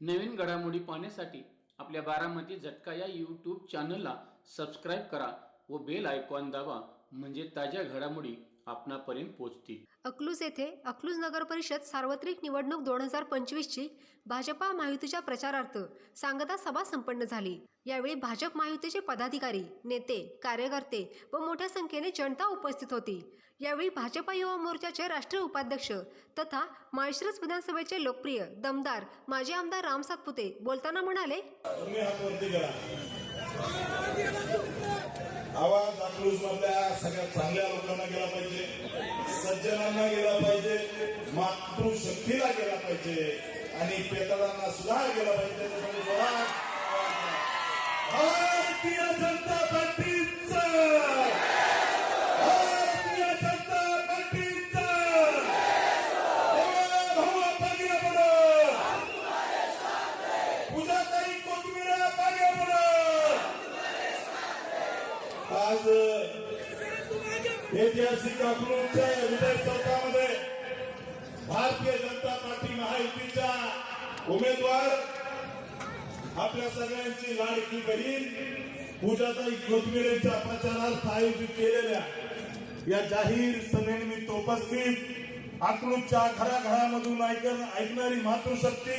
नवीन घडामोडी पाहण्यासाठी आपल्या बारामती झटका या यूट्यूब चॅनलला सबस्क्राईब करा व बेल आयकॉन दाबा, म्हणजे ताज्या घडामोडी आपणापर्यंत पोहोचतील. अकलूज येथे अकलूज नगर परिषद सार्वत्रिक निवडणूक 2025ची भाजपा महायुतीच्या प्रचारार्थ सांगता सभा संपन्न झाली. यावेळी भाजप महायुतीचे पदाधिकारी, नेते, कार्यकर्ते व मोठ्या संख्येने जनता उपस्थित होती. यावेळी भाजपा युवा मोर्चाचे राष्ट्रीय उपाध्यक्ष तथा माळशिरस विधानसभेचे लोकप्रिय दमदार माजी आमदार राम सातपुते बोलताना म्हणाले, आवाज अकलूज मधल्या सगळ्या चांगल्या लोकांना गेला पाहिजे, सज्जनांना गेला पाहिजे, मातृशक्तीला गेला पाहिजे आणि पेतळांना सुद्धा गेला पाहिजे. भारतीय जनता पार्टीचं, भारतीय जनता पार्टीचं पागे पडो, पूजाताई कोथमिरे पागे पडो. आज ऐतिहासिक अकलूजच्या विधान चौकामध्ये भारतीय जनता पार्टी महायुतीच्या उमेदवार, आपल्या सगळ्यांची लाडकी बहीण पूजाताई कोथमिरेंच्या प्रचारार्थ आयोजित केलेल्या या जाहीर सभेनिमित्त उपस्थित अकलूजच्या घराघरामधून ऐकणारी मातृशक्ती,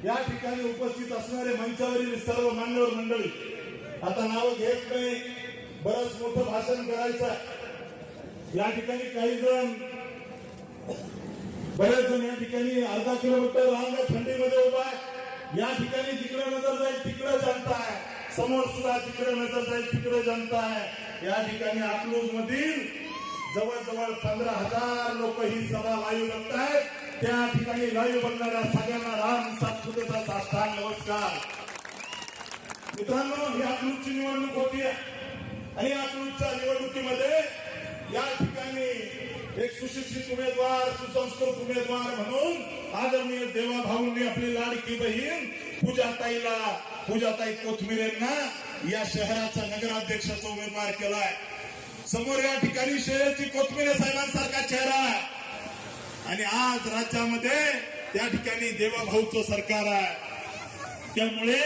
या ठिकाणी उपस्थित असणारे मंचावरील सर्व मान्यवर मंडळी, आता नाव घेत नाही, बरंच मोठं भाषण करायचं. या ठिकाणी काही जण, बरेच जण या ठिकाणी अर्धा किलोमीटर लांब थंडीमध्ये उभा आहे. या ठिकाणी जिकडे नजर जाईल तिकडे जनता आहे, समोर सुद्धा जिकडे नजर जाईल तिकडे जनता आहे. या ठिकाणी अकलूज मधील जवळजवळ 15,000 लोक ही सभा लाईव्ह बघतायत. त्या ठिकाणी लाईव्ह बघणाऱ्या सगळ्यांना राम सातपुतेचा साष्टांग नमस्कार. मित्रांनो, ही अकलूजची निवडणूक होती आणि अकलूजच्या निवडणुकीमध्ये या ठिकाणी एक सुशिक्षित उमेदवार, सुसंस्कृत उमेदवार म्हणून आदरणीय देवाभाऊंनी आपली लाडकी बहीण पूजाताई कोथमिरेंना या शहराचा नगराध्यक्षाचा उमेदवार केलाय. समोर या ठिकाणी शहराची कोथमिरे साहेबांसारखा चेहरा आहे आणि आज राज्यामध्ये त्या ठिकाणी देवाभाऊचं सरकार आहे. त्यामुळे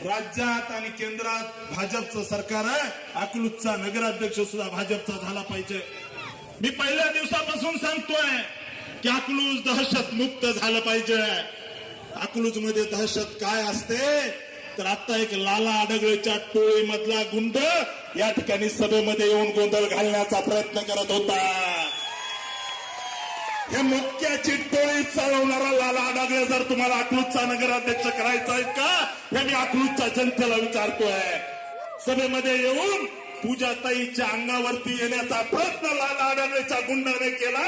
राज्यात आणि केंद्रात भाजपचं सरकार आहे. अकलूजचा नगराध्यक्ष सुद्धा भाजपचा झाला पाहिजे. मी पहिल्या दिवसापासून सांगतोय की अकलूज दहशत मुक्त झालं पाहिजे. अकलूज मध्ये दहशत काय असते तर आता एक लाला आडगळेच्या टोळी मधला गुंड या ठिकाणी सभेमध्ये येऊन गोंधळ घालण्याचा प्रयत्न करत होता. हे मोक्याची टोळी चालवणारा लाला आडगळे जर तुम्हाला अकलूजचा नगराध्यक्ष करायचा आहे का, हे मी अकलूजच्या जनतेला विचारतोय. सभेमध्ये येऊन पूजाताईच्या अंगावरती येण्याचा प्रयत्न लाला आडगळेच्या गुंडाने केला,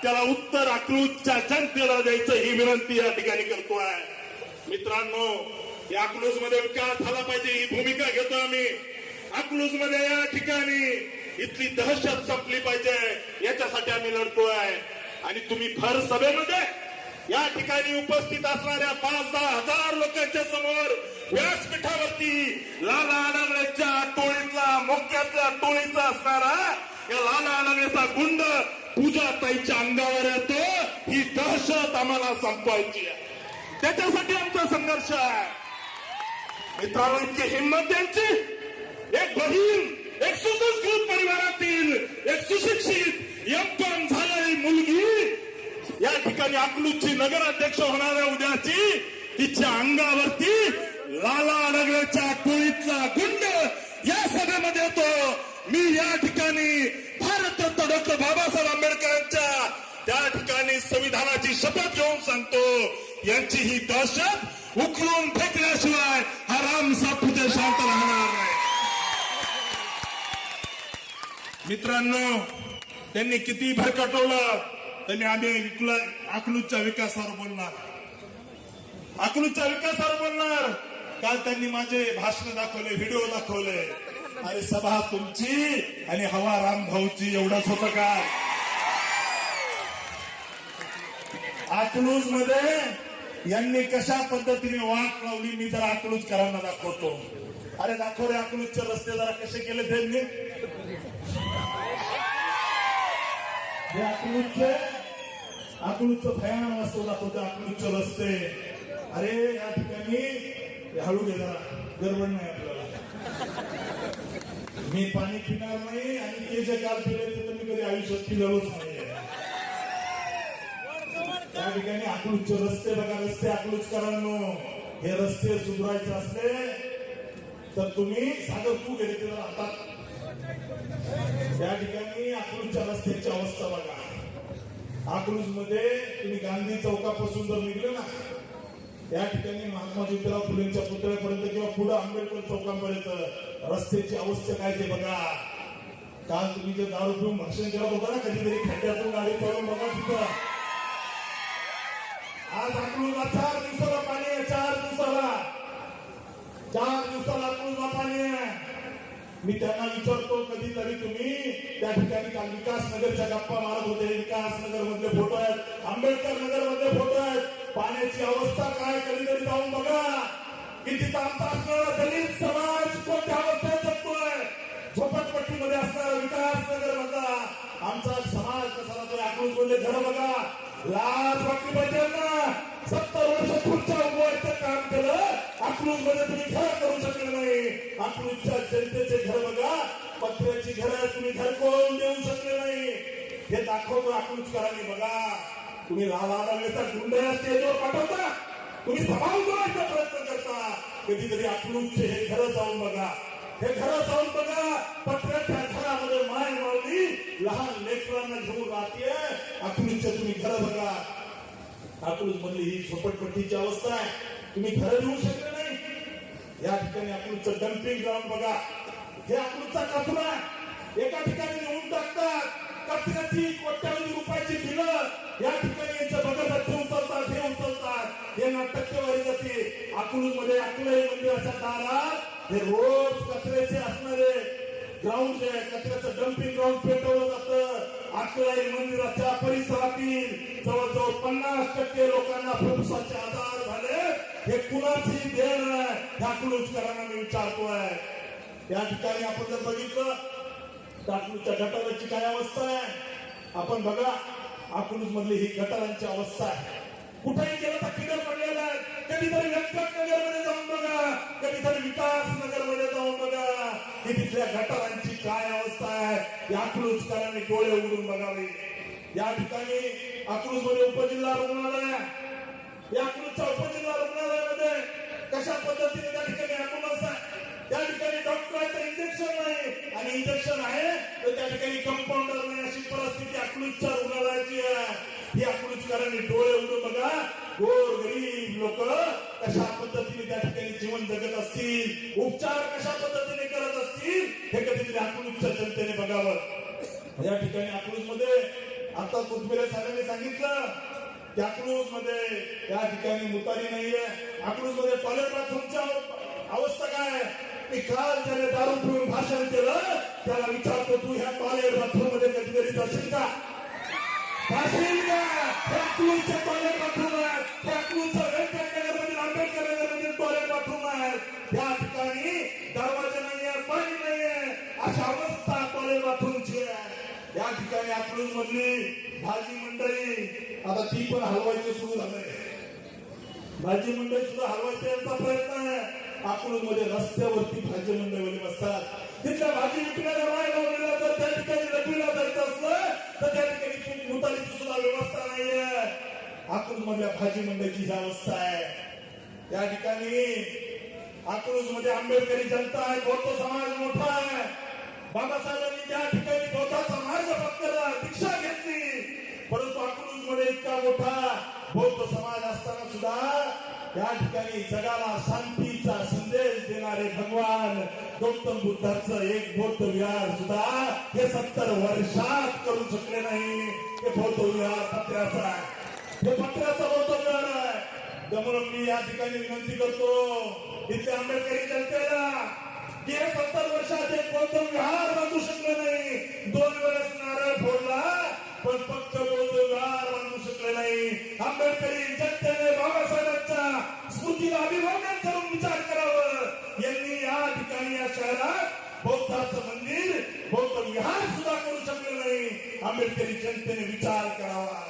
त्याला उत्तर अकलूजच्या जनतेला द्यायचं ही विनंती या ठिकाणी करतोय. मित्रांनो, या अकलूज मध्ये विकास झाला पाहिजे ही भूमिका घेतो आम्ही. अकलूज मध्ये या ठिकाणी इथली दहशत संपली पाहिजे याच्यासाठी आम्ही लढतोय. आणि तुम्ही भर सभेमध्ये या ठिकाणी उपस्थित असणाऱ्या 5-10 हजार लोकांच्या समोर व्यासपीठावरती लाला आडगळेच्या टोळीतला, मोक्यातल्या टोळीचा असणारा या लाला आडगळेचा गुंड पूजाताईच्या अंगावर येतो. ही दहशत आम्हाला संपवायची आहे, त्याच्यासाठी आमचा संघर्ष आहे. मित्रांनो, इतकी हिंमत त्यांची, एक बहीण, एक सुसंस्कृत परिवारातील एक सुशिक्षित एम.कॉम झालेली मुलगी या ठिकाणी अकलूजची नगराध्यक्ष होणाऱ्या उद्याची, तिच्या अंगावरती लाला आडगळेच्या टोळीतला गुंड या सभेमध्ये येतो. मी या ठिकाणी भारतरत्न डॉक्टर बाबासाहेब आंबेडकरांच्या त्या ठिकाणी संविधानाची शपथ घेऊन सांगतो, यांची ही दहशत उकलून फेकल्याशिवाय हा राम सातपुते शांत राहणार नाही. मित्रांनो, त्यांनी किती भरकटवलं त्यांनी आम्ही अकलूजच्या विकासावर बोलणार, अकलूजच्या विकासावर बोलणार. काल त्यांनी माझे भाषण दाखवले, व्हिडिओ दाखवले. अरे सभा तुमची आणि हवा रामभाऊची, एवढंच होतं का? अकलूज मध्ये यांनी कशा पद्धतीने वाट लावली मी जरा अकलूजकरांना दाखवतो. अरे दाखव रे, अकलूजचे रस्ते जरा कसे केले त्यांनी. अकलूजचं भयानक रस्ते दाखवते, अकलूजचे रस्ते अरे या ठिकाणी हळू घे जरा, गडबड नाही आपल्याला. मी पाणी पिणार नाही आणि ते जे काल पिले ते तर मी कधी आयुष्यात पिलेलोच नाहीये. त्या ठिकाणी अकलूजचे रस्ते बघा, रस्ते अकलूजकरांनो, हे रस्ते सुधारायचे असले तर तुम्ही सागर तू घेतलेलं हातात. त्या ठिकाणी अकलूजच्या रस्त्याची अवस्था बघा. अकलूज मध्ये तुम्ही गांधी चौकापासून जर निघले ना, त्या ठिकाणी महात्मा ज्योतिराव फुलेंच्या पुतळ्यापर्यंत किंवा पुढे आंबेडकर चौकापर्यंत रस्त्याची अवस्था काय ते बघा. काल तुम्ही जे दारू पिऊन भाषण करत होता ना, कधीतरी खड्ड्यातून गाडी चालून बघा तिथं. आज अकलूजला 4 दिवसाला पाणी आहे, 4 दिवसाला अकलूजला पाणी आहे. मी त्यांना विचारतो, कधीतरी तुम्ही त्या ठिकाणी काल विकास नगरच्या गप्पा मारत होते, विकास नगर मधले फोटो आहेत, आंबेडकर नगर मधले फोटो आहेत. पाण्याची अवस्था काय, कधीतरी जाऊन बघा. किती तापता असणारा दलित समाज कोणत्या अवस्थेत जगतोय. झोपडपट्टीमध्ये असणारा विकास नगर मधला आमचा समाज कसा राहतोय. अकलूज मधले घर बघा, लाज वाटली पाहिजे ना. 70 वर्ष पुढच्या उभवायचं काम केलं, अकलूज मध्ये तुम्ही घर करू शकले नाही. अकलूजच्या जनतेचे घर बघा, पत्र्याची घर तुम्ही घर कोण देऊ शकले नाही. हे दाखवतो अकलूजकरांनी बघा. तुम्ही लाला गुंडा स्टेजवर पाठवता, तुम्ही सभा उठवायचा प्रयत्न करता. कधीतरी अकलूजचे हे घर जाऊन बघा, हे घर जाऊन बघा. पत्र्याच्या घरामध्ये माय माऊली लहान लेकरांना घेऊन राहते. अकलूजचे तुम्ही घर बघा. अकलूज मधली ही झोपडपट्टीची अवस्था आहे. तुम्ही घर देऊ शकले नाही. या ठिकाणी अकलूजचं डम्पिंग ग्राउंड बघा. हे अकलूजचा कचरा एका ठिकाणी नेऊन टाकतात. कचऱ्याची कोट्यावधी रुपयाची बिलं या ठिकाणी यांच्या बघत उचलतात. हे ना टक्केवारी जाते. अकलूज मध्ये अकलाई मंदिराच्या दारात हे रोज कचऱ्याचे असणारे ग्राउंड जे कचऱ्याचं डम्पिंग ग्राउंड पेटवलं जातं. अकलाई मंदिराच्या परिसरातील जवळजवळ 50% लोकांना फुफ्फुसाचे आजार झाले. हे कुणाची देण आहे, ह्या अकलूजकरांना मी विचारतोय. या ठिकाणी आपण जर बघितलं तर अकलूजच्या गटाराची काय अवस्था आहे आपण बघा. अकलूज मधली ही गटारांची अवस्था आहे. कुठेही गेलं तर किडे पडलेला आहे. कधीतरी व्यंकट नगर मध्ये जाऊन बघा, कधीतरी विकास नगर मध्ये जाऊन बघा. ही तिथल्या गटारांची काय अवस्था आहे, या अकलूजकरांनी डोळे उघडून बघावे. या ठिकाणी अकलूज मध्ये उपजिल्हा रुग्णालय, या अकलूजच्या उपजिल्हा रुग्णालयामध्ये कशा पद्धतीने त्या ठिकाणी ॲम्ब्युलन्स आहे. त्या ठिकाणी डॉक्टरांचं इंजेक्शन नाही आणि इंजेक्शन आहे तर त्या ठिकाणी कंपाऊंडर नाही. अशी परिस्थिती अकलूजच्या रुग्णालयाची आहे. ही अकलूजकरांनी डोळे उघडून बघा. गोर गरीब लोक कशा पद्धतीने त्या ठिकाणी जीवन जगत असतील, उपचार कशा पद्धतीने करत असतील, हे कधीतरी अकलूजच्या जनतेने बघावं. या ठिकाणी अकलूज मध्ये आता कुतमिरे साहेबांनी सांगितलं की अकलूज मध्ये या ठिकाणी मुतारी नाहीये. अकलूज मध्ये टॉयलेट बाथरूमची अवस्था काय. मी काल ज्याने दारू पिऊन भाषण केलं त्याला विचारतो, तू ह्या टॉयलेट बाथरूम मध्ये कधीतरी जाशील का? जाशील का? हे अकलूजचे टॉयलेट बाथरूम आहे. हे अकलूजचं व्यंकट नगर मधील आंबेडकर नगर मधील टॉयलेट बाथरूम आहे. त्या ठिकाणी दरवाजे नाहीये, पाणी नाहीये, अशी अवस्था टॉयलेट बाथरूमची आहे. या ठिकाणी अकलूज मधली भाजी मंडळी आता ती पण हलवायची सुरू झालंय. भाजी मंडळी सुद्धा हलवायचा यांचा प्रयत्न आहे. अकलूज मध्ये रस्त्यावरती भाजी मंडळी बसतात. तिथल्या भाजी विकणाऱ्या बायला जर त्या ठिकाणी लग्नीला जायचं असलं तर त्या ठिकाणी मुतारीची सुद्धा व्यवस्था नाहीये. अकलूज मधल्या भाजी मंडळीची ही अवस्था आहे. या ठिकाणी अकलूज मध्ये आंबेडकरी जनता आहे, बौद्ध समाज मोठा आहे. बाबासाहेबांनी त्या ठिकाणी बौद्धाचा मार्ग पत्करला, दीक्षा घेतली. परंतु अकलूज मध्ये इतका मोठा बौद्ध समाज असताना सुद्धा या ठिकाणी जगाला शांतीचा संदेश देणारे भगवान गौतम बुद्धाचं एक बौद्ध विहार सुद्धा हे 70 वर्षात करू शकले नाही. हे बौद्ध विहार पत्र्याचा आहे, हे पत्र्याचा बौद्ध विहार आहे. त्यामुळे मी या ठिकाणी विनंती करतो इथल्या आंबेडकरी जनतेला की हे 70 वर्षात एक बौद्ध विहार बांधू शकले नाही. 2 वेळेस नारळ फोडला पण फक्त बौद्ध विहार बांधू शकले नाही. आंबेडकरी जनतेने बाबासाहेबांच्या स्मृतीला अभिवादन करून विचार करावं. यांनी या ठिकाणी या शहरात बौद्धाचं मंदिर, बौद्ध विहार सुद्धा करू शकले नाही. आंबेडकरी जनतेने विचार करावा.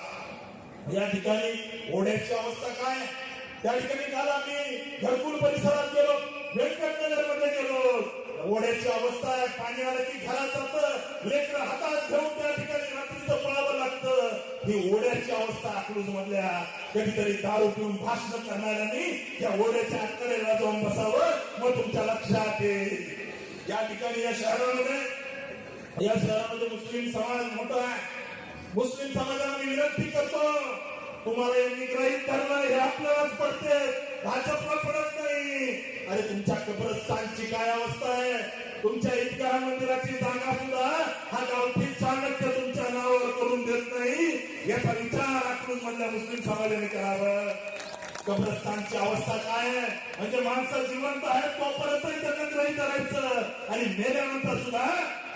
या ठिकाणी ओढ्याची अवस्था काय. त्या ठिकाणी काल आम्ही घरकुल परिसरात गेलो, व्यंकटनगर मध्ये गेलो. ओढ्याची अवस्था आहे, पाणी आलं की घरात जातं, लेकरं हातात घेऊन त्या ठिकाणी रात्रीचं पळावं लागतं. ही ओढ्याची अवस्था अकलूज मधल्या. कधीतरी दारू पिऊन भाषण करणाऱ्यांनी या ओढ्याच्या कडेला जाऊन बसावं, मग तुमच्या लक्षात येईल. या ठिकाणी या शहरामध्ये मुस्लिम समाज मोठा आहे. मुस्लिम समाजाला मी विनंती करतो, तुम्हाला यांनी ग्रहित धरलं हे आपल्यालाच पडते, भाजपला पडत नाही. अरे तुमच्या कब्रस्तानची काय अवस्था आहे? तुमच्या ईदगाह मंदिराची जागा सुद्धा हा गावठी चाणक्य तुमच्या नावावर करून देत नाही. याचा विचार अकलूज मधल्या मुस्लिम समाजाने करावं. कब्रस्तानची अवस्था काय आहे? म्हणजे माणसं जिवंत आहेत तोपर्यंत त्यांना ग्रहित धरायचं, आणि मेल्यानंतर सुद्धा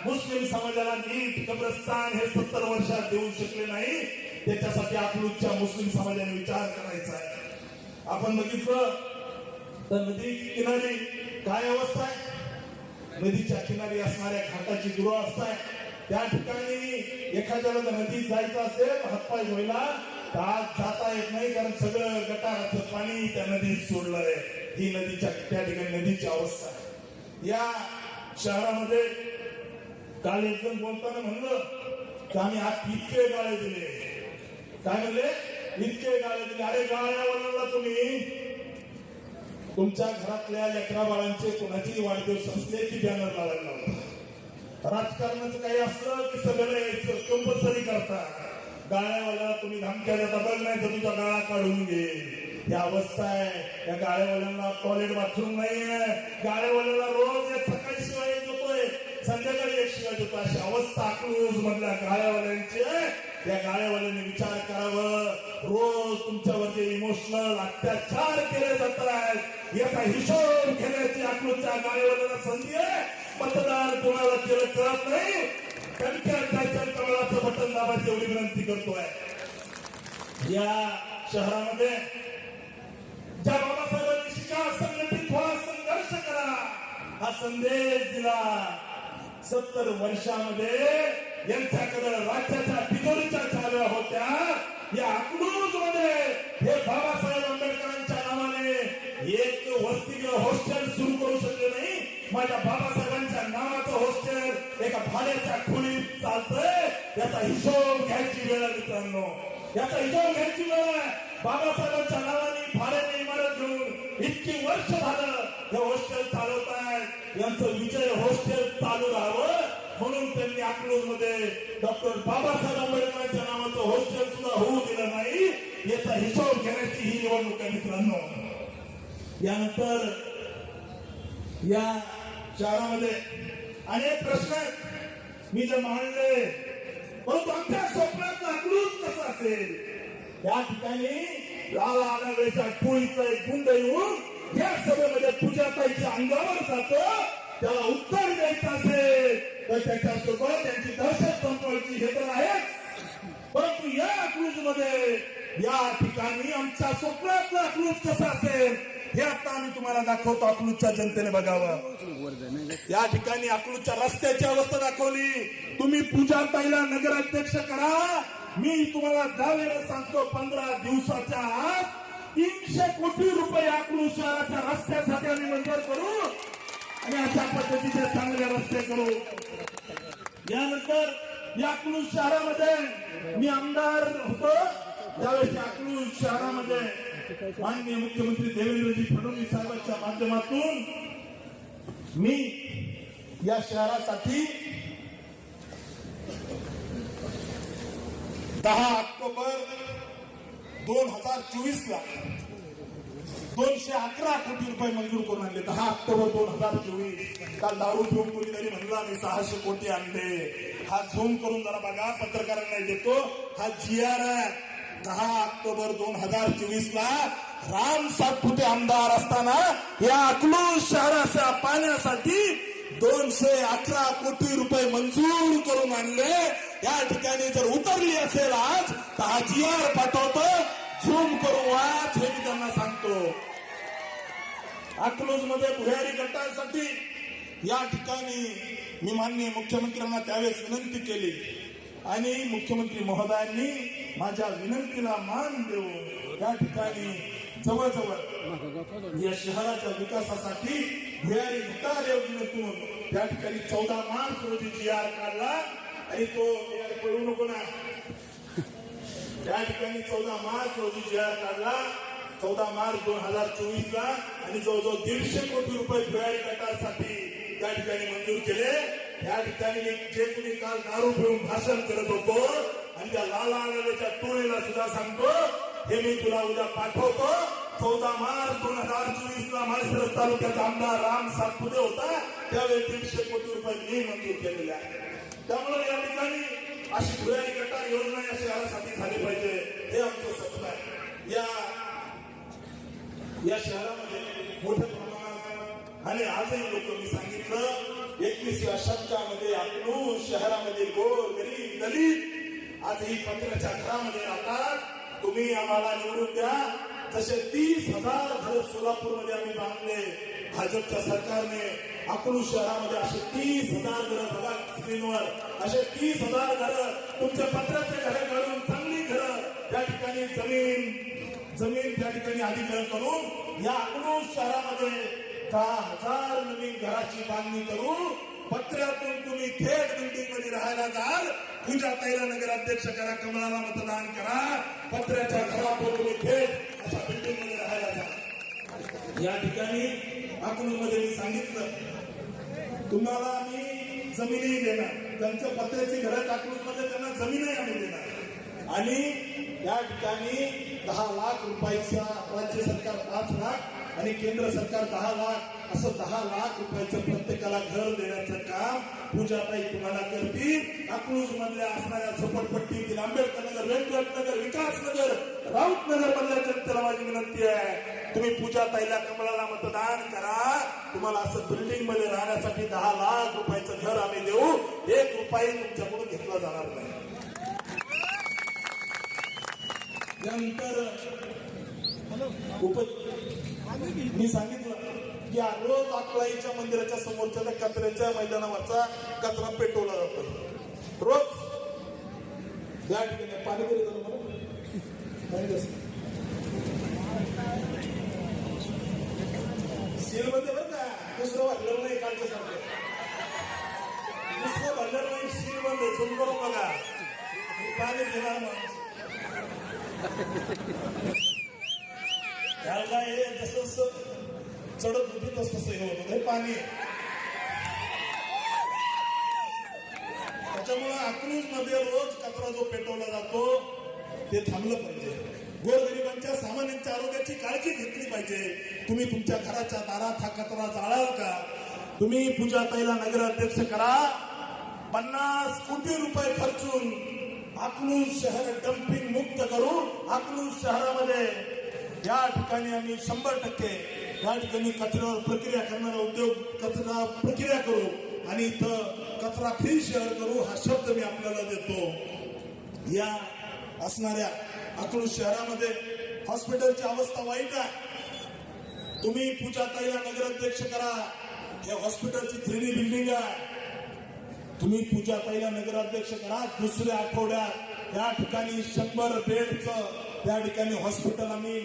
मुस्लिम समाजाला नीट कब्रस्तान हे 70 वर्षात देऊ शकले नाही. त्याच्यासाठी अकलूजच्या मुस्लिम समाजाने विचार करायचा आहे. आपण बघितलं तर नदी किनारी काय अवस्था आहे? नदीच्या किनारी असणाऱ्या घाटाची दुरावस्था आहे. त्या ठिकाणी एखाद्याला जर नदीत जायचं असेल, हातपाय धुवायला आज जाता येत नाही, कारण सगळं गटाराचं पाणी त्या नदीत सोडलंय. ही त्या ठिकाणी नदीची अवस्था आहे. या शहरामध्ये काल एक जण बोलताना म्हणलं की आम्ही आज इतके गाळे दिले. काय म्हणले? इतके गाळे दिले. अरे गाळ्यावरला तुम्ही तुमच्या घरातल्या लेकरा बाळांचे कोणाची वाढदिवस असले की बॅनर लावायला लावता. राजकारणाचं काही असलं की सगळं यायचं कंपल्सरी करता. गाळ्यावाल्याला तुम्ही धमक्या देता, बघ नाही तर तुमचा गाळा काढून घे. ही अवस्था आहे. या गाळ्यावाल्यांना टॉयलेट बाथरूम नाहीये. गाळ्यावाल्याला रोज एक सकाळी शिवाय देतोय, संध्याकाळी एक शिवाय देतो. अशी अवस्था अकलूज मधल्या गाळ्यावाल्यांची. या गाळ्यावाल्यांनी विचार करावं, रोज तुमच्यावर जे इमोशनल अत्याचार केले जात आहेत याचा हिशोब घेण्याची अकलूजच्या गाळ्यावाल्यांना संधी आहे. मतदान कोणाला केलं कळत नाही, कमळाचं बटन दाबायची एवढी विनंती करतोय. या शहरामध्ये ज्या बाबासाहेबांनी शिका, संघटित व्हा, संघर्ष करा हा संदेश दिला. 70 वर्षामध्ये यांच्याकडे राज्याच्या तिजोरीच्या चाव्या होत्या. या अकलूज मध्ये हे बाबासाहेब आंबेडकरांच्या नावाने एक वसतिगृह हॉस्टेल सुरू करू शकले नाही. माझ्या बाबासाहेबांच्या नावाचं हॉस्टेल एका भाड्याच्या खोलीत चालतंय. याचा हिशोब घ्यायची वेळ आहे मित्रांनो, याचा हिशोब घ्यायची वेळ आहे. बाबासाहेबांच्या नावाने भाड्याने इमारत घेऊन इतकी वर्ष झालं हे हॉस्टेल चालवतायत. यांचं विजय हॉस्टेल चालू राहावं म्हणून त्यांनी अकलूज मध्ये डॉक्टर बाबासाहेब आंबेडकरांच्या नावाचं हॉस्टेल सुद्धा होऊ दिलं नाही. याचा हिशोब घेण्याची ही निवडणूक आहे मित्रांनो. यानंतर या शहरामध्ये अनेक प्रश्न मी जे मांडले, परंतु आमच्या स्वप्नात अकलूज कसं असेल? या ठिकाणी लाला आढळरावांच्या टोळीचा एक गुंड येऊन या सभेमध्ये पूजाताईच्या अंगावर जातो. त्याला उत्तर द्यायचं असेल तर त्याच्यासोबत त्यांची दहशत संपवायची हे तर आहेच. परंतु या अकलूज मध्ये या ठिकाणी आमच्या स्वप्नातलं अकलूज कसं असेल हे आता आम्ही तुम्हाला दाखवतो. अकलूजच्या जनतेने बघावं. या ठिकाणी अकलूजच्या रस्त्याची अवस्था दाखवली. तुम्ही पूजाताईला नगराध्यक्ष करा. मी तुम्हाला दाव्याला सांगतो 15 दिवसाच्या आत 300 कोटी रुपये अकलूज शहराच्या रस्त्यासाठी आम्ही मंजूर करू आणि अशा पद्धतीचे चांगले रस्ते करू. यानंतर या अकलूज शहरामध्ये मी आमदार होतो त्यावेळेस अकलूज शहरामध्ये माननीय मुख्यमंत्री देवेंद्रजी फडणवीस साहेबांच्या माध्यमातून मी या शहरासाठी 10 ऑक्टोबर 2024 ला 211 कोटी रुपये मंजूर करून आणले. 10 ऑक्टोबर 2024. काल दारू पिऊन कोणीतरी म्हणला मी 600 कोटी आणले. हा झूम करून जरा बघा, पत्रकारांना देतो. हा GR आहे. 10 ऑक्टोबर 2024 ला राम सातपुते आमदार असताना या अकलूज शहराच्या पाण्यासाठी 211 कोटी रुपये मंजूर करून आणले. या ठिकाणी जर उतरली असेल आज तर हा GR पाठवतो. झूम करून वाच हे मी त्यांना सांगतो. अकलूज मध्ये भुयारी गटासाठी या ठिकाणी मी माननीय मुख्यमंत्र्यांना त्यावेळेस विनंती केली आणि मुख्यमंत्री महोदयांनी माझ्या विनंतीला मान देऊन या ठिकाणी जवळजवळ या शहराच्या विकासासाठी भुयारी विकास योजनेतून त्या ठिकाणी 14 मार्च रोजी GR काढला आणि तो पळू नको ना. त्या ठिकाणी 14 मार्च रोजी GR काढला 14 मार्च 2024 ला आणि जवळजवळ 150 कोटी रुपये भुयारी गटारसाठी त्या ठिकाणी मंजूर केले. या ठिकाणी जे कुणी काल दारू पिऊन भाषण करत होतो आणि त्या लालाच्या टोळीला सुद्धा सांगतो हे मी तुला उद्या पाठवतो. 14 मार्च 2024 ला माळशिरस तालुक्याचा आमदार राम सातपुते होता त्यावेळी 150 कोटी रुपये मी मंजूर केलेले आहे. त्यामुळे या ठिकाणी अशी भुयारी गटार योजना या शहरासाठी झाली पाहिजे हे आमचं स्वप्न आहे. या शहरामध्ये मोठ्या प्रमाणात आणि आजही लोक मी सांगितलं 21व्या शतकामध्ये अकलूज शहरामध्ये गोर गरीब दलित आजही पत्र्याच्या घरामध्ये राहतात. तुम्ही आम्हाला निवडून द्या. जसे 30,000 घर सोलापूरमध्ये आम्ही बांधले भाजपच्या सरकारने अकलूज शहरामध्ये असे 30,000 घर बघा स्क्रीनवर असे 30,000 घर तुमच्या पत्र्याचे घर काढून चांगली घरं त्या ठिकाणी जमीन त्या ठिकाणी अधिग्रहण करून या अकलूज शहरामध्ये 10,000 नवीन घराची बांधणी करून पत्र्यातून तुम्ही थेट बिल्डिंग मध्ये राहायला जाल. पूजाताईला नगराध्यक्ष करा, कमळाला मतदान करा. पत्र्याच्या घरातून तुम्ही थेट अशा बिल्डिंग मध्ये राहायला जा. या ठिकाणी अकलूजमध्ये मी सांगितलं तुम्हाला मी जमीनही देणार. त्यांच्या पत्र्याची घरं अकलूजमध्ये त्यांना जमीनही आम्ही देणार आणि या ठिकाणी 10 लाख रुपयाचा राज्य सरकार 5 लाख आणि केंद्र सरकार 10 लाख असं 10 लाख रुपयाचं प्रत्येकाला घर देण्याचं काम पूजाताई तुम्हाला करतील. अकलूज मधल्या असणाऱ्या झोपडपट्टीतील आंबेडकर नगर, व्यंकटनगर, विकासनगर, राऊतनगर मधल्या जनतेला माझी विनंती आहे तुम्ही पूजाताईला कमळाला मतदान करा. तुम्हाला असं बिल्डिंग मध्ये राहण्यासाठी 10 लाख रुपयाचं घर आम्ही देऊ. 1 रुपया तुमच्याकडून घेतला जाणार नाही. त्यानंतर मी सांगितलं की रोज अकळाईच्या मंदिराच्या समोरच्या त्या कचऱ्याच्या मैदानावरचा कचरा पेटवला जातो रोज. या ठिकाणी पाणी तरी झालं मला सील मध्ये बरं का दुसरं भरलेलं नाही. कालच्या सारखं दुसरं भरलेलं नाही. सील मध्ये झुम करून बघा पाणी घेणार माणूस त्याला हे जसं चढत होती तसं हे होत हे पाणी. त्याच्यामुळे अकलूज मध्ये रोज कचरा जो पेटवला जातो ते थांबलं पाहिजे. गोरगरिबांच्या सामान्यांच्या आरोग्याची काळजी घेतली पाहिजे. तुम्ही तुमच्या घराच्या दारात हा कचरा जाळाल का? तुम्ही पूजाताईला नगराध्यक्ष करा. 50 कोटी रुपये खर्चून अकलूज शहर डम्पिंग मुक्त करू. अकलूज शहरामध्ये या ठिकाणी आम्ही 100% या ठिकाणी कचऱ्यावर प्रक्रिया करणारा उद्योग कचरा प्रक्रिया करू आणि इथं कचरा फ्री शहर करू हा शब्द मी आपल्याला देतो. या असणाऱ्या अकलूज शहरामध्ये हॉस्पिटलची अवस्था वाईट आहे. तुम्ही पूजाताईला नगराध्यक्ष करा. हे हॉस्पिटलची 3D बिल्डिंग आहे. तुम्ही पूजाताईला नगराध्यक्ष करा. दुसऱ्या आठवड्यात या ठिकाणी 100 बेडचं त्या ठिकाणी हॉस्पिटल आम्ही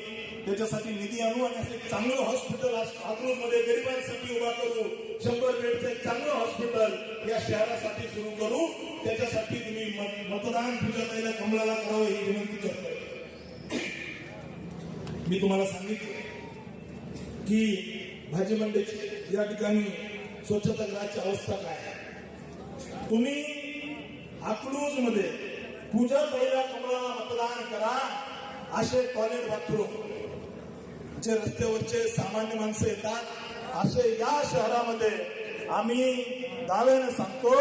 त्याच्यासाठी निधी आणू आणि असं एक चांगलं हॉस्पिटल अकलूज मध्ये गरिबांसाठी उभा करू. 100 बेडचं एक चांगलं हॉस्पिटल या शहरासाठी सुरू करू. त्याच्यासाठी तुम्ही मतदान पूजाताईला कमळाला करावं ही विनंती करतोय. मी तुम्हाला सांगितलं की भाजी मंडईची या ठिकाणी स्वच्छतागृहाची अवस्था काय आहे. तुम्ही अकलूज मध्ये पूजाताईला कमळाला मतदान करा. असे टॉयलेट बाथरूम जे रस्त्यावरचे सामान्य माणसं येतात असे या शहरामध्ये आम्ही दाव्याने सांगतो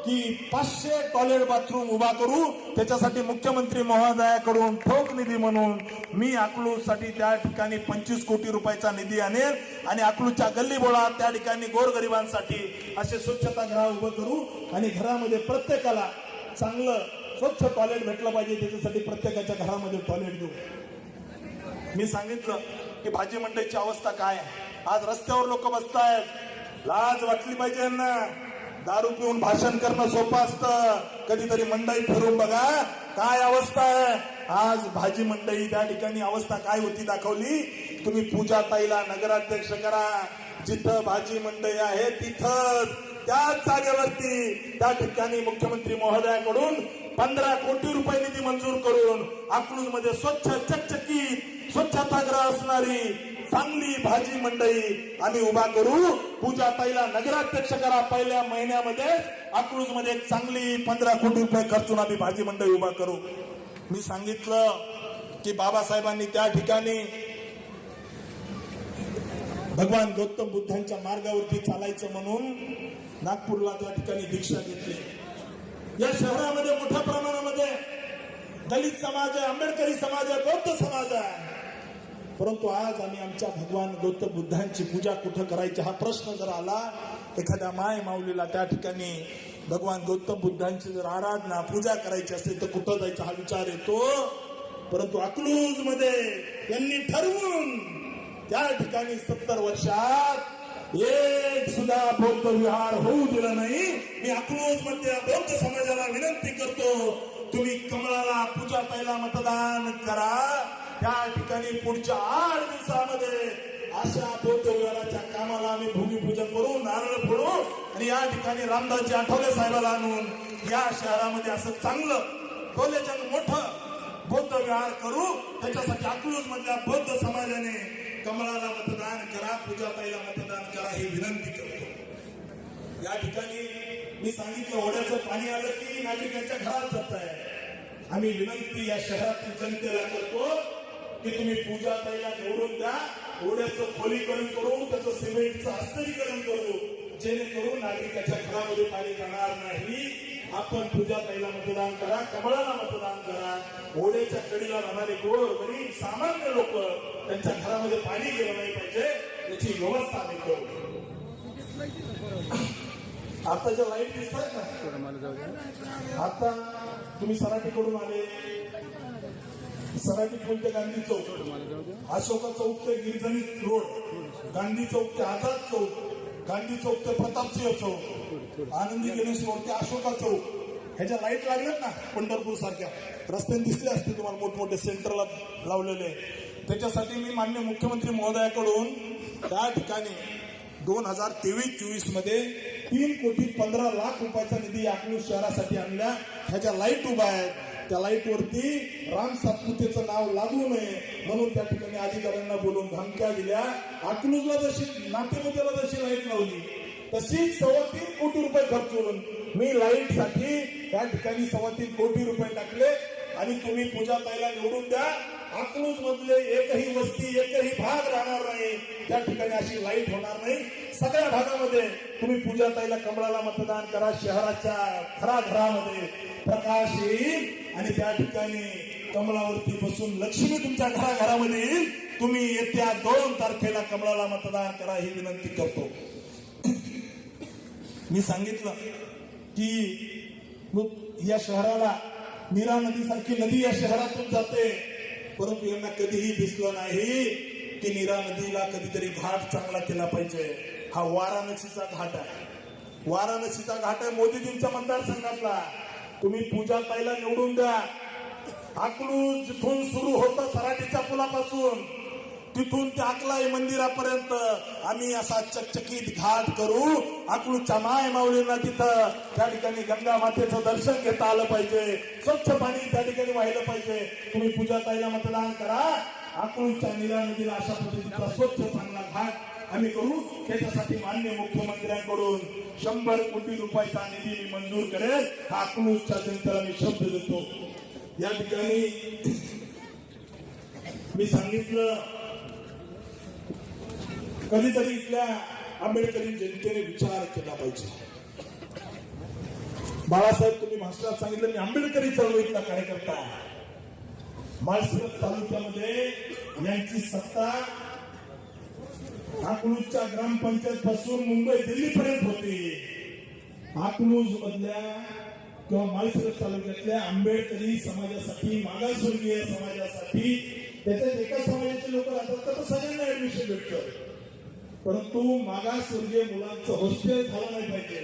की 500 टॉयलेट बाथरूम उभा करू. त्याच्यासाठी मुख्यमंत्री महोदयाकडून ठोक निधी म्हणून मी अकलूज साठी त्या ठिकाणी 25 कोटी रुपयाचा निधी आणेल आणि अकलूजच्या गल्लीबोळात त्या ठिकाणी गोरगरिबांसाठी असे स्वच्छतागृह उभं करू आणि घरामध्ये प्रत्येकाला चांगलं स्वच्छ टॉयलेट भेटलं पाहिजे. त्याच्यासाठी प्रत्येकाच्या घरामध्ये टॉयलेट देऊ. मी सांगितलं की भाजी मंडईची अवस्था काय आहे. आज रस्त्यावर लोक बसतायत. लाज वाटली पाहिजे यांना. दारू पिऊन भाषण करणं सोपं असतं. कधीतरी मंडई फिरून बघा काय अवस्था आहे. आज भाजी मंडई त्या ठिकाणी अवस्था काय होती दाखवली. तुम्ही पूजा ताईला नगराध्यक्ष करा. जिथं भाजी मंडई आहे तिथंच त्याच जागेवरती त्या ठिकाणी मुख्यमंत्री महोदयाकडून 15 कोटी रुपये निधी मंजूर करून अकलूज मध्ये स्वच्छ चकचकीत स्वच्छतागृह असणारी चांगली भाजी मंडई आम्ही उभा करू. पूजा ताईला नगराध्यक्ष करा. पहिल्या महिन्यामध्ये अकलूज मध्ये एक चांगली 15 कोटी रुपये खर्चून आम्ही भाजी मंडई उभा करू. मी सांगितलं की बाबासाहेबांनी त्या ठिकाणी भगवान गौतम बुद्धांच्या मार्गावरती चालायचं म्हणून नागपूरला त्या ठिकाणी दीक्षा घेतली. या शहरामध्ये मोठ्या प्रमाणामध्ये दलित समाज आहे, आंबेडकरी समाज आहे, बौद्ध समाज आहे. परंतु आज आम्ही आमच्या भगवान गौतम बुद्धांची पूजा कुठं करायची हा प्रश्न जर आला, एखाद्या माय माऊलीला त्या ठिकाणी भगवान गौतम बुद्धांची जर आराधना पूजा करायची असेल तर कुठं जायचं हा विचार येतो. परंतु अकलूज मध्ये त्यांनी ठरवून त्या ठिकाणी 70 वर्षात एक सुद्धा बौद्ध विहार होऊ दिला नाही. मी अकलूज मध्ये बौद्ध समाजाला विनंती करतो, तुम्ही कमळाला पूजा ताईला मतदान करा. त्या ठिकाणी पुढच्या 8 दिवसामध्ये अशा बौद्ध विहाराच्या कामाला आम्ही भूमिपूजन करू, नारळ फोडू आणि या ठिकाणी रामदासजी आठवले साहेबाला आणून या शहरामध्ये असं चांगलं टोलेजन मोठं बौद्ध विहार करू. त्याच्यासाठी अकलूज मधल्या बौद्ध समाजाने कमळाला मतदान करा, पूजा ताईला मतदान करा ही विनंती करतो. या ठिकाणी मी सांगितलं ओढ्याचं पाणी आलं की नागरिकांच्या घरात जात आहे. आम्ही विनंती या शहरातील जनतेला करतो की तुम्ही पूजा ताईला निवडून द्या. ओढ्याचं खोलीकरण करू, त्याचं सिमेंटचं हस्तांतरीकरण करू, जेणेकरून नागरिकाच्या घरामध्ये पाणी जाणार नाही. आपण पूजा ताईला मतदान करा, कमळाला मतदान करा. ओढ्याच्या कडीला राहणारे गोर गरीब सामान्य लोक त्यांच्या घरामध्ये पाणी गेलं नाही पाहिजे याची व्यवस्था आम्ही करू. आता ज्या लाईट दिसतात ना, आता तुम्ही सराटीकडून आले, सराटी बोलते गांधी चौक, अशोका चौक ते गिरजनी रोड, गांधी चौक ते आझाद चौक, गांधी चौक ते प्रतापसिंह चौक, आनंदी गणेश रोड ते अशोका चौक, ह्याच्या लाईट लागल्यात ना पंढरपूर सारख्या रस्त्याने दिसले असते तुम्हाला मोठमोठे सेंटरला लावलेले. त्याच्यासाठी मी माननीय मुख्यमंत्री महोदयाकडून त्या ठिकाणी 2023-24 मध्ये 3 कोटी 15 लाख रुपयाचा निधी अकलूज शहरासाठी आणल्या. ह्याच्या लाईट उभा आहेत. त्या लाईट वरती राम सातपुतेचं नाव लागू नये म्हणून त्या ठिकाणी अधिकाऱ्यांना बोलून धमक्या दिल्या. अकलूजला जशी नातेवाईकाला जशी लाईट लावली तशीच 3.25 कोटी रुपये खर्चून मी लाईट साठी त्या ठिकाणी 3.25 कोटी रुपये टाकले. आणि तुम्ही पूजा ताईला निवडून द्या. अकलूज मधले एकही वस्ती एकही भाग राहणार नाही, त्या ठिकाणी अशी लाईट होणार नाही. सगळ्या भागामध्ये तुम्ही पूजा ताईला कमळाला मतदान करा. शहराच्या घराघरामध्ये प्रकाश येईल आणि त्या ठिकाणी कमळावरती बसून लक्ष्मी तुमच्या घराघरामध्ये येईल. तुम्ही येत्या 2 तारखेला कमळाला मतदान करा ही विनंती करतो. मी सांगितलं की या शहराला नीरा नदी सारखी नदी या शहरातून जाते, परंतु यांना कधीही दिसलं नाही की नीरा नदीला कधीतरी घाट चांगला केला पाहिजे. हा वाराणसीचा घाट आहे, वाराणसीचा घाट आहे मोदीजींच्या मतदारसंघातला. तुम्ही पूजा ताईला निवडून द्या. अकलूज जिथून सुरू होतं सराटीच्या पुलापासून तिथून ते अकलाई मंदिरापर्यंत आम्ही असा चकचकीत घाट करू. अकलूजच्या माय माऊलींना तिथं त्या ठिकाणी गंगा मातेचं दर्शन घेता आलं पाहिजे, स्वच्छ पाणी त्या ठिकाणी वाहिलं पाहिजे. तुम्ही पूजा ताईला मतदान करा. अकलूजच्या नीरा नदीला अशा पद्धतीचा स्वच्छ चांगला घाट आम्ही करू. त्याच्यासाठी माननीय मुख्यमंत्र्यांकडून 100 कोटी रुपयाचा निधी मी मंजूर करेल हा अकलूजच्या जनतेला मी शब्द देतो. या ठिकाणी मी सांगितलं कधीतरी इथल्या आंबेडकरी जनतेने विचार केला पाहिजे. बाळासाहेब तुम्ही भाषणात सांगितलं मी आंबेडकरी चळवळीतला कार्यकर्ता आहे. माळशिरस तालुक्यामध्ये यांची सत्ता अकलूजच्या ग्रामपंचायत पासून मुंबई दिल्लीपर्यंत होती. अकलूज मधल्या किंवा माळशिरस तालुक्यातल्या आंबेडकरी समाजासाठी मागासवर्गीय समाजासाठी त्याच्यात एका समाजाचे लोक राहतात तर सगळ्यांना ऍडमिशन भेटतं, परंतु मागासवर्गीय मुलांचं हॉस्टेल झालं नाही पाहिजे.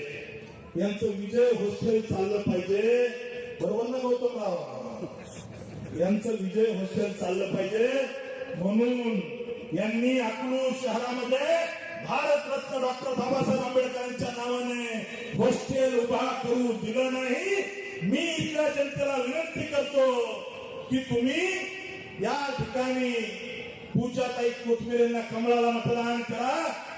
यांचं विजय हॉस्टेल चाललं पाहिजे. बरोबर ना गौतमराव? यांचं विजय हॉस्टेल चाललं पाहिजे म्हणून यांनी अकलूज शहरामध्ये भारतरत्न डॉक्टर बाबासाहेब आंबेडकरांच्या नावाने हॉस्टेल उभा करू दिलं नाही. मी इथल्या जनतेला विनंती करतो की तुम्ही या ठिकाणी पूजाताई कोथमिरेंना कमळाला मतदान करा.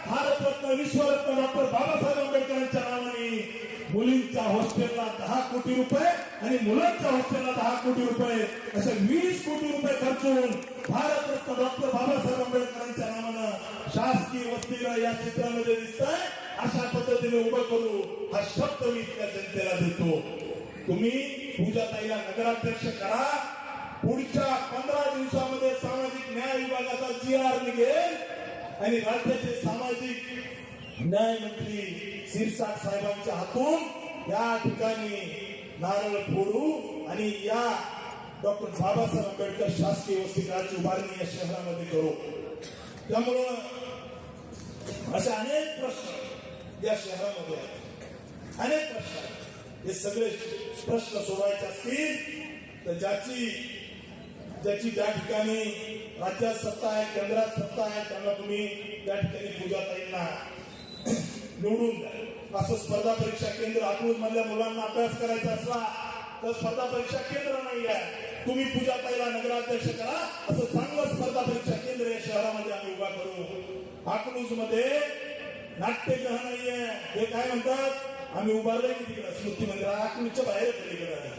भारतरत्न विश्वरत्न डॉक्टर बाबासाहेब आंबेडकरांच्या नावाने मुलींच्या हॉस्टेलला 10 कोटी रुपये आणि मुलांच्या हॉस्टेलला 10 कोटी रुपये असे 20 कोटी रुपये खर्चून भारतरत्न डॉक्टर बाबासाहेब आंबेडकरांच्या नावानं शासकीय वसतिगृह या चित्रामध्ये दिसतंय. अशा पद्धतीने उभं करू हा शब्द मी इथल्या जनतेला देतो. तुम्ही पूजाताईला नगराध्यक्ष करा. पुढच्या 15 दिवसामध्ये सामाजिक न्याय विभागाचा GR निघेल आणि राज्याचे सामाजिक न्याय मंत्री शिरसाट साहेबांच्या हातून या ठिकाणी नारळ फोडू आणि या डॉक्टर बाबासाहेब आंबेडकर शासकीय वसतिगृहाची उभारणी या शहरामध्ये करू. त्यामुळं असे अनेक प्रश्न या शहरामध्ये आहेत. अनेक प्रश्न आहेत. हे सगळे प्रश्न सोडवायचे असतील तर ज्याची ज्या ठिकाणी राज्यात सत्ता आहे, केंद्रात सत्ता आहे, त्यांना तुम्ही त्या ठिकाणी पूजाताईंना निवडून द्या. असं स्पर्धा परीक्षा केंद्र अकलूज मधल्या मुलांना अभ्यास करायचा असला तर स्पर्धा परीक्षा केंद्र नाही आहे. तुम्ही पूजाताईला नगराध्यक्ष करा. असं चांगलं स्पर्धा परीक्षा केंद्र या शहरामध्ये आम्ही उभा करू. अकलूज मध्ये नाट्यगृह नाहीये. हे काय म्हणतात, आम्ही उभारले की तिकडे स्मृती मंदिर अकलूजच्या बाहेर पलीकडे.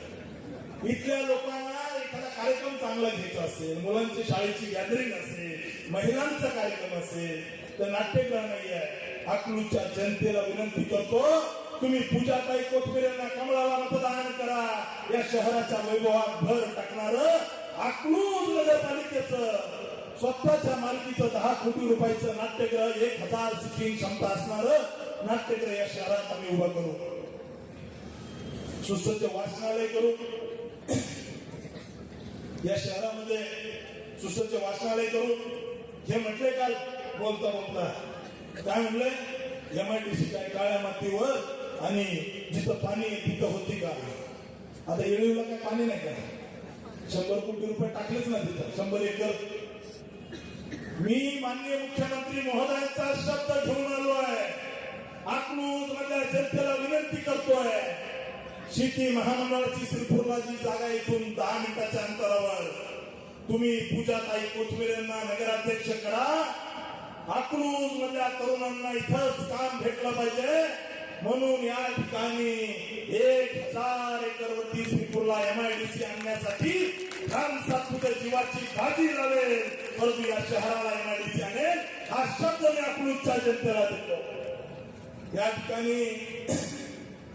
इथल्या लोकांना एखादा कार्यक्रम चांगला घ्यायचा असेल, मुलांची शाळेची गॅदरिंग असेल, महिलांचा कार्यक्रम असेल तर नाट्यगृह नाही आहे. अकलूजच्या जनतेला विनंती करतो, तुम्ही पूजाताई कोथमिरेंना कमळाला मतदान करा. या शहराच्या वैभवात भर टाकणार अकलूज नगरपालिकेचं स्वतःच्या मालकीचं 10 कोटी रुपयाचं नाट्यगृह, 1000 सीटिंग क्षमता असणार नाट्यगृह या शहरात आम्ही उभा करू. सुसज्ज वाचनालय करू. या शहरामध्ये सुसज्ज वाचनालय करू. हे म्हटले काल बोलता बोलता काय म्हणले, MIDC काय काळ्या मातीवर आणि जिथं पाणी तिथं होती का. आता येळीला काय पाणी नाही का. 100 कोटी रुपये टाकलेच ना तिथं, 100 एकर. मी माननीय मुख्यमंत्री महोदयांचा शब्द घेऊन आलो आहे. अकलूज मधल्या जनतेला विनंती करतोय, शेती महामंडळाची श्रीपूरला जी जागा इथून 10 मिनिटाच्या अंतरावर तुम्ही पूजाताई कोथमिरेंना नगराध्यक्ष करा. अकलूज मधल्या तरुणांना इथंच काम भेटलं पाहिजे म्हणून या ठिकाणी 1000 एकरवरती श्रीपूरला MIDC आणण्यासाठी राम सातपुते जीवाची बाजी लावेल, परंतु या शहराला MIDC आणेल हा शब्द मी अकलूजच्या जनतेला देतो. या ठिकाणी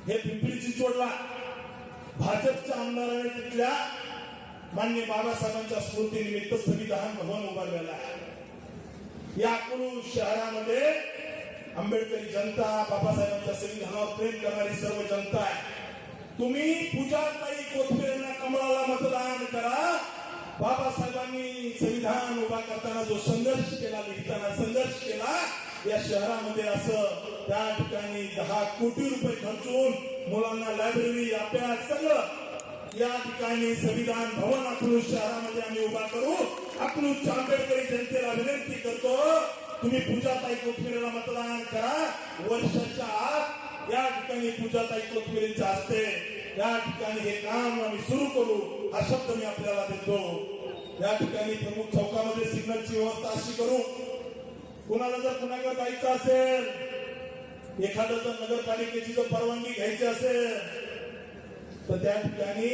हे पिंपरी चिंचवडला भाजपच्या आमदाराने तिथल्या माननीय बाबासाहेबांच्या स्मृतीनिमित्त संविधान भवन उभारलेलं आहे. या अकलूज शहरामध्ये आंबेडकरी जनता, बाबासाहेबांच्या संविधानावर प्रेम करणारी सर्व जनता आहे. तुम्ही पूजाताई कोथमिरेंना कमळाला मतदान करा. बाबासाहेबांनी संविधान उभा करताना जो संघर्ष केला, लिहिताना संघर्ष केला, या शहरामध्ये असं त्या ठिकाणी 10 कोटी रुपये खर्चून मुलांना लायब्ररी, अभ्यास सगळं या ठिकाणी संविधान भवन अकलूज शहरामध्ये आम्ही उभा करू. अकलूजच्या आंबेडकरी जनतेला विनंती करतो, तुम्ही पूजाताई कोथमिरेला मतदान करा. वर्षाच्या आत या ठिकाणी पूजाताई कोथमिरेंच्या हस्ते या ठिकाणी हे काम आम्ही सुरू करू हा शब्द मी आपल्याला देतो. या ठिकाणी प्रमुख चौकामध्ये सिग्नलची व्यवस्था अशी करू, कुणाला जर कुणाकडे जायचं असेल, एखादं जर नगरपालिकेची जर परवानगी घ्यायची असेल तर त्या ठिकाणी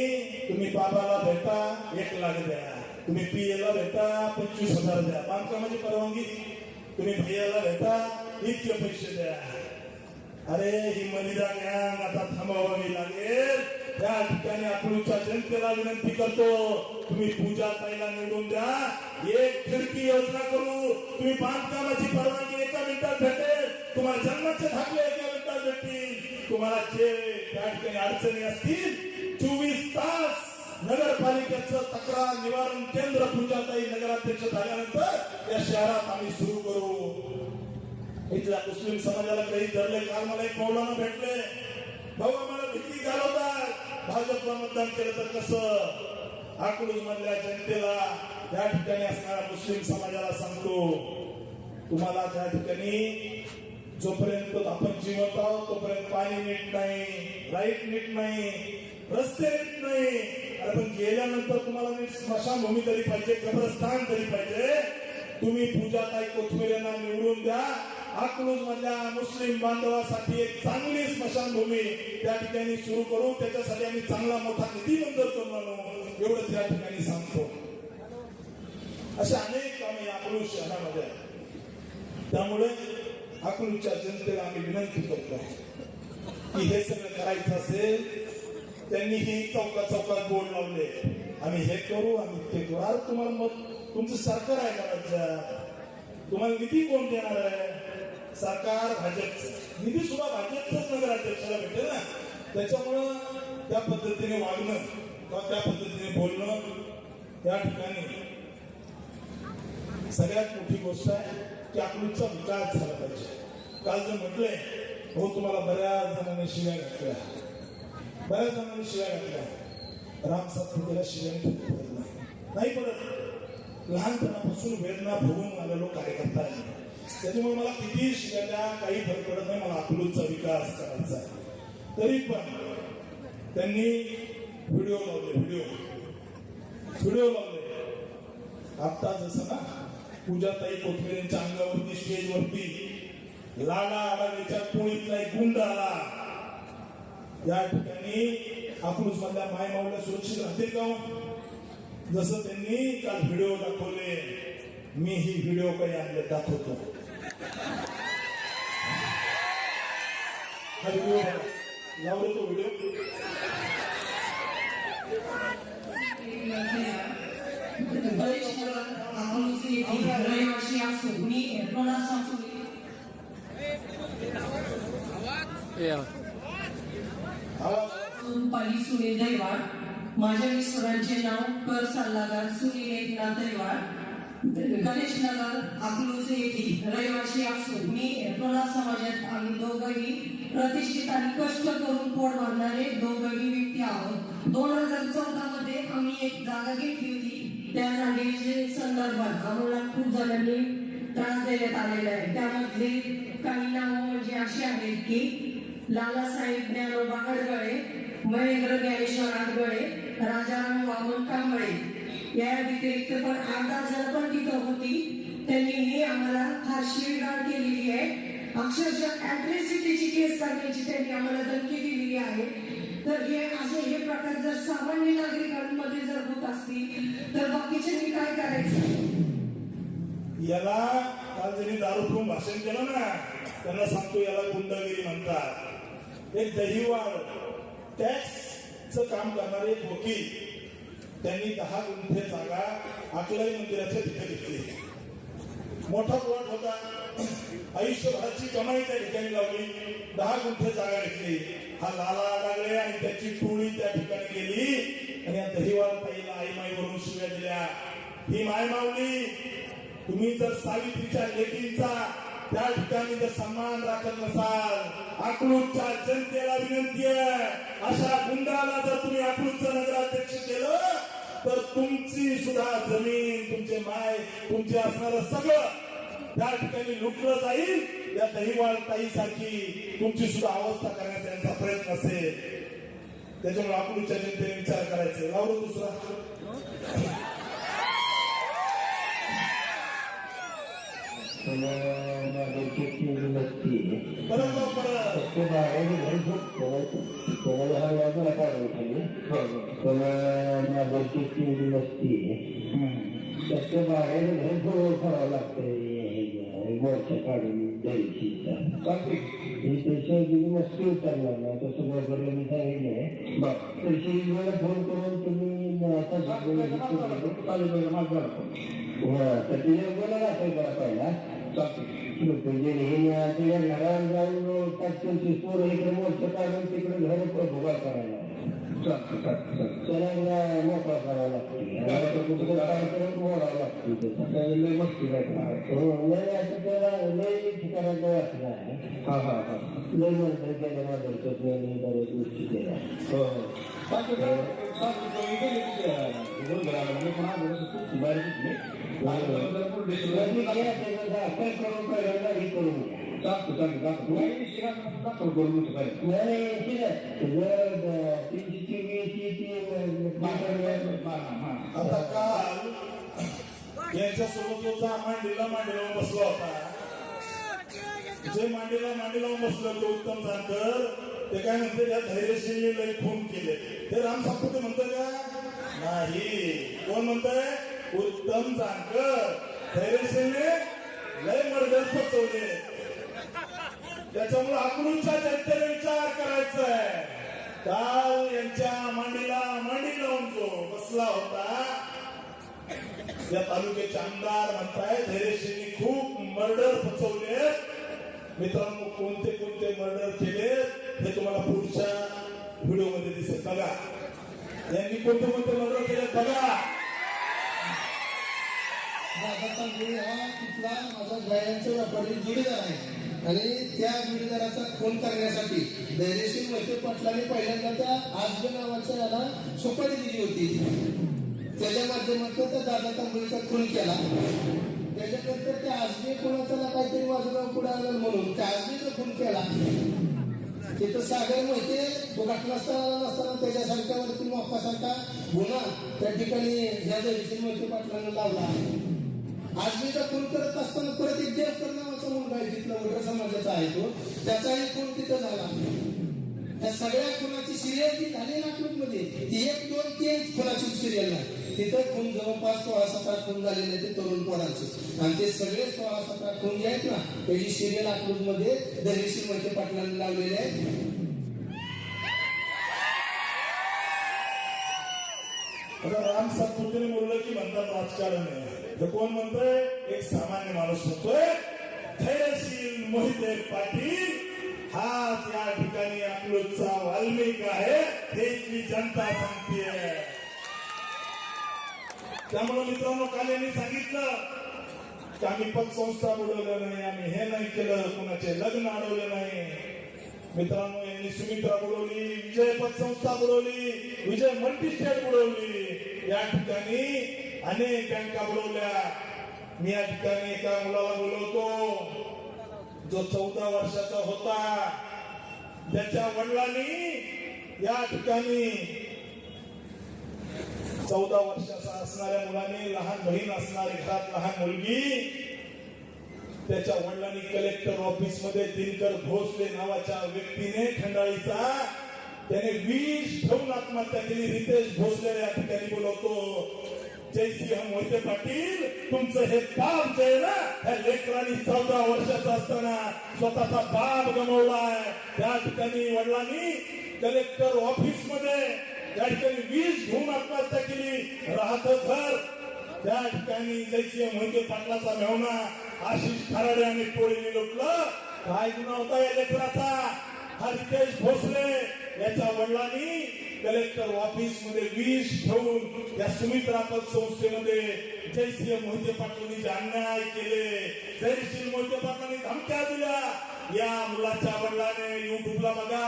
तुम्ही बाबाला भेटा 1 लाख द्या, तुम्ही PA ला भेटा 25,000 द्या, बांधकामाची परवानगी तुम्ही भैयाला भेटा इतके पैसे द्या. अरे ही मलिदा ज्ञान आता थांबवावी लागेल. त्या ठिकाणी अकलूजच्या जनतेला विनंती करतो, तुम्ही पूजाताईला निवडून द्या. 1 खिडकी योजना करू. तुम्ही बांधकामाची परवानगी 1 मिनिटात भेटेल. तुम्हाला जन्माचे दाखले 1 मिनिटात भेटतील. तुम्हाला जे त्या ठिकाणी अडचणी असतील 24 तास नगरपालिकेचं तक्रार निवारण केंद्र पूजाताई नगराध्यक्ष झाल्यानंतर या शहरात आम्ही सुरू करू. इथल्या मुस्लिम समाजाला काही धरले. काल मला एक मौलाना भेटले, भाऊ आम्हाला भीती घालवतात, भाजपला मतदान केलं तर कसं. अकलूज मधल्या जनतेला, त्या ठिकाणी असणाऱ्या मुस्लिम समाजाला सांगतो, तुम्हाला त्या ठिकाणी जोपर्यंत आपण जिवंत आहोत तोपर्यंत पाणी नीट नाही, लाईट नीट नाही, रस्ते नीट नाही. अरे पण गेल्यानंतर तुम्हाला नीट स्मशानभूमी तरी पाहिजे, कब्रस्तान तरी पाहिजे. तुम्ही पूजाताई कोथमीर यांना निवडून द्या. अकलूज मधल्या मुस्लिम बांधवासाठी एक चांगली स्मशानभूमी त्या ठिकाणी सुरू करू, त्याच्यासाठी आम्ही चांगला मोठा निधी मंजूर करून आणू, एवढं त्या ठिकाणी सांगतो. असे अनेक कामे अकलूज शहरामध्ये आहेत. त्यामुळे अकलूजच्या जनतेला आम्ही विनंती करतो की हे सगळं करायचं असेल, त्यांनी ही चौका चौकात बोर्ड लावले, आम्ही हे करू, आम्ही ते करू. अरे तुम्हाला मग तुमचं सरकार आहे का राज्यात? तुम्हाला निधी कोण देणार आहे? सरकार भाजपचं, निधी सुद्धा भाजपचंच नगराध्यक्षाला भेटेल ना. त्याच्यामुळं त्या पद्धतीने वागणं किंवा त्या पद्धतीने बोलणं त्या ठिकाणी सगळ्यात मोठी गोष्ट आहे की अकलूजचा विकास झाला पाहिजे. काल जर म्हटलंय हो, तुम्हाला बऱ्याच जणांनी शिव्या घातल्या, बऱ्याच जणांनी शिव्या घातल्या. राम सातपुतेला शिव्या नाही पडत. लहानपणापासून वेदना भोगून आलेलो कार्यकर्ता आहे, त्याच्यामुळे मला किती शिव्या द्या काही फरक पडत नाही. मला अकलूजचा विकास करायचा आहे. तरी पण त्यांनी व्हिडिओ लावले. आता जसं ना पूजाताई कोथमीर यांच्या अंगावरती स्टेजवरती लाडा आडावीच्या टोळीतला एक गुंड आला, या ठिकाणी अकलूज मधल्या मायमाऊल्या सुरक्षित राहतील का? जसं त्यांनी काल व्हिडिओ दाखवले, मी ही व्हिडिओ काही आणले दाखवतो. हा व्हिडिओ लावलो, तो व्हिडिओ पाली सुनील दैवाड. माझ्या मिस्टरांचे नाव कर सल्लागार सुनील एकनाथ दैवाड, गणेश नगर अकलूज येथील रहिवासी असून मी टोळा समाजात आम्ही दोघंही प्रतिष्ठित आणि कष्ट करून पोट भरणारे दोघंही व्यक्ती आहोत. 2014 मध्ये आम्ही एक जागा घेतली होती. त्या जागेच्या संदर्भात आम्हाला खूप जणांनी त्रास देण्यात आलेला आहे. त्यामधले काही नावं म्हणजे अशी आहेत की लालासाहेब ज्ञानोबा अडगळे, महेंद्र ज्ञानेश्वर अडगळे, राजाराम वामन कांबळे. या व्यतिरिक्त पण 8-10 जण पण तिथं होती. त्यांनी आम्हाला फार शिवीगाळ केलेली आहे. अक्षरशः अॅट्रॉसिटीची केस करण्याची त्यांनी आम्हाला धमकी दिलेली आहे. तर हे प्रकार जर सामान्य नागरिकांमध्ये जर होत असतील तर बाकीच्यांनी काय करायचं? याला काल ज्यांनी दारू पिऊन भाषण केलं ना, त्यांना सांगतो याला गुंडगिरी म्हणतात. एक दहिवाड टॅक्सचं काम करणारे एक वकील, त्यांनी 10 गुंठे जागा अकलाई मंदिराच्या तिथे घेतली. मोठा प्लॉट होता, आयुष्यभराची कमाई त्या ठिकाणी लावली, 10 गुंठे जागा घेतली. हा लाला लागले आणि त्याची टोळी त्या ठिकाणी गेली आणि या दहिवाड ताईला आईमाईवरून शिव्या दिल्या. ही माय माऊली, तुम्ही जर सावित्रीच्या लेकींचा त्या ठिकाणी जर सन्मान राखत नसाल, अकलूजच्या जनतेला विनंती आहे, अशा गुंडाला जर तुम्ही अकलूजचं नगराध्यक्ष केलं तर तुमची सुद्धा जमीन, तुमचे माय, तुमचे असणारं सगळं त्या ठिकाणी लुटलं जाईल. या दहिवाड ताईसारखी तुमची सुद्धा अवस्था करण्याचा यांचा प्रयत्न असेल. त्याच्यामुळे अकलूजच्या जनतेने विचार करायचा. लावलो दुसरा बाहेर घर जवळ करावं लागतंय, मोर्चा काढून द्यायची. मस्ती उतरला ना तसं बरोबर मी सांगितलंय. तर शिरीला फोन करून तुम्ही आता तर तिला बोलायला असेल बरा पहिला घरात जाऊन 5-25 पोरं इकडे मोर्चा काढून तिकडे घर भोगा करायला त्याला मोकळा करावा लागतो, कार्यक्रम मोडावा लागतो. त्याचा मस्ती लय असं त्याला लय ठिकाणात वाचलं आहे. लय मंत्र केलं माझं बऱ्याच गोष्टी केल्या. आता काल यांच्यासोबत होता मांडीला बसला होता. जे मांडीला बसलं ते उत्तम जानकर ते काय म्हणते त्या धैर्यशील लय खून केले. ते राम सातपुते म्हणतोय का? नाही. कोण म्हणतंय? उत्तम जानकर. धैर्यशीलने लय मर्डर फसवले. त्याच्यामुळे अकलूजच्या जनतेने विचार करायचा आहे. काल यांच्या मांडीला मांडी लावून जो बसला होता या तालुक्याचे आमदार म्हणताय धैर्यशीलने खूप मर्डर फसवले. मित्रांनो, कोणते कोणते मर्डर केले हे तुम्हाला पुढच्या व्हिडिओमध्ये दिसेल. बघा यांनी कोणते कोणते मर्डर केले बघा. हा तिथला माझा गायांचा व्यापारी जोडीदार आहे आणि त्या जोडीदाराचा खून करण्यासाठी धैर्यशील मोहिते पाटलांनी पहिल्यांदा त्या आजबे नावाच्या याला सुपारी दिली होती. त्याच्या माध्यमातून त्या दादा तांबळीचा खून केला. त्याच्यानंतर त्या आजबे कोणाचा काहीतरी वाजगाव पुढे आलं म्हणून त्या आजबेचा खून केला. तिथं सागर मोहिते तो घटनास्थळाला नसताना त्याच्यासारख्यावरती मोक्कासारखा गुन्हा त्या ठिकाणी ह्या धैर्यशील मोहिते पाटलांना लावला. आजमीचा खून करत असताना परत एक देवकर नावाचा मुलगा आहे तिथला वडर समाजाचा आहे तो, त्याचाही खून तिथं झाला. त्या सगळ्या खुनाची सिरियल जी झाली नागपूरमध्ये ती 1, 2, 3 खुनाची सिरियल नाही. तिथं खून जवळपास 16-17 खून झालेले ते तरुण पोरांचे आणि ते सगळे 16-17 खून जे आहेत ना त्याची सिरियल नागपूरमध्ये धैर्यशील मोहिते पाटलांनी लावलेले आहे. राम सातपुतेने बोललं की म्हणतात राजकारण आहे. तर कोण म्हणतोय? एक सामान्य माणूस म्हणतोय धैर्यशील मोहिते पाटील हाच या ठिकाणी अकलूजचा वाल्मिक आहे हे इथली जनता सांगते. त्यामुळे मित्रांनो, काल यांनी सांगितलं की आम्ही पतसंस्था बुडवलं नाही, आम्ही हे नाही केलं, कुणाचे लग्न अडवले नाही. मित्रांनो, यांनी सुमित्रा बुडवली, विजय पतसंस्था बुडवली, विजय मल्टीस्टेट बुडवली. या ठिकाणी अनेक बँका बुडवल्या. मी या ठिकाणी एका मुलाला बोलवतो जो 14 वर्षाचा होता. त्याच्या वडिलांनी या ठिकाणी 14 वर्षाचा असणाऱ्या मुलाने लहान बहीण असणारी घरात लहान मुलगी त्याच्या वडिलांनी कलेक्टर ऑफिस मध्ये दिनकर भोसले नावाच्या व्यक्तीने खंडाळीचा त्याने विष ठेवून आत्महत्या केली. रितेश भोसले या ठिकाणी बोलवतो. जयसिंह मोहिते पाटील, तुमचं हे पाप जे ना ह्या लेकरांनी 14 वर्षाचा असताना स्वतःचा बाप गमावलाय. त्या ठिकाणी वडिलांनी कलेक्टर ऑफिस मध्ये त्या ठिकाणी विष घेऊन आत्महत्या केली. राहतं घर त्या ठिकाणी जयसिंह मोहिते पाटलाचा मेहना आशिष खराडे आणि टोळीने लुटलं. काय गुन्हा होता या लेकराचा? हा रितेश भोसले याच्या वडिलांनी कलेक्टर ऑफिस मध्ये विष ठेवून या सुमित्रा पतसंस्थेमध्ये जयसिंह मोहिते पाटलांनी जे अन्याय केले, धैर्यशील मोहिते पाटलांनी धमक्या दिल्या. या मुलाच्या वडिलाने युट्यूबला बघा,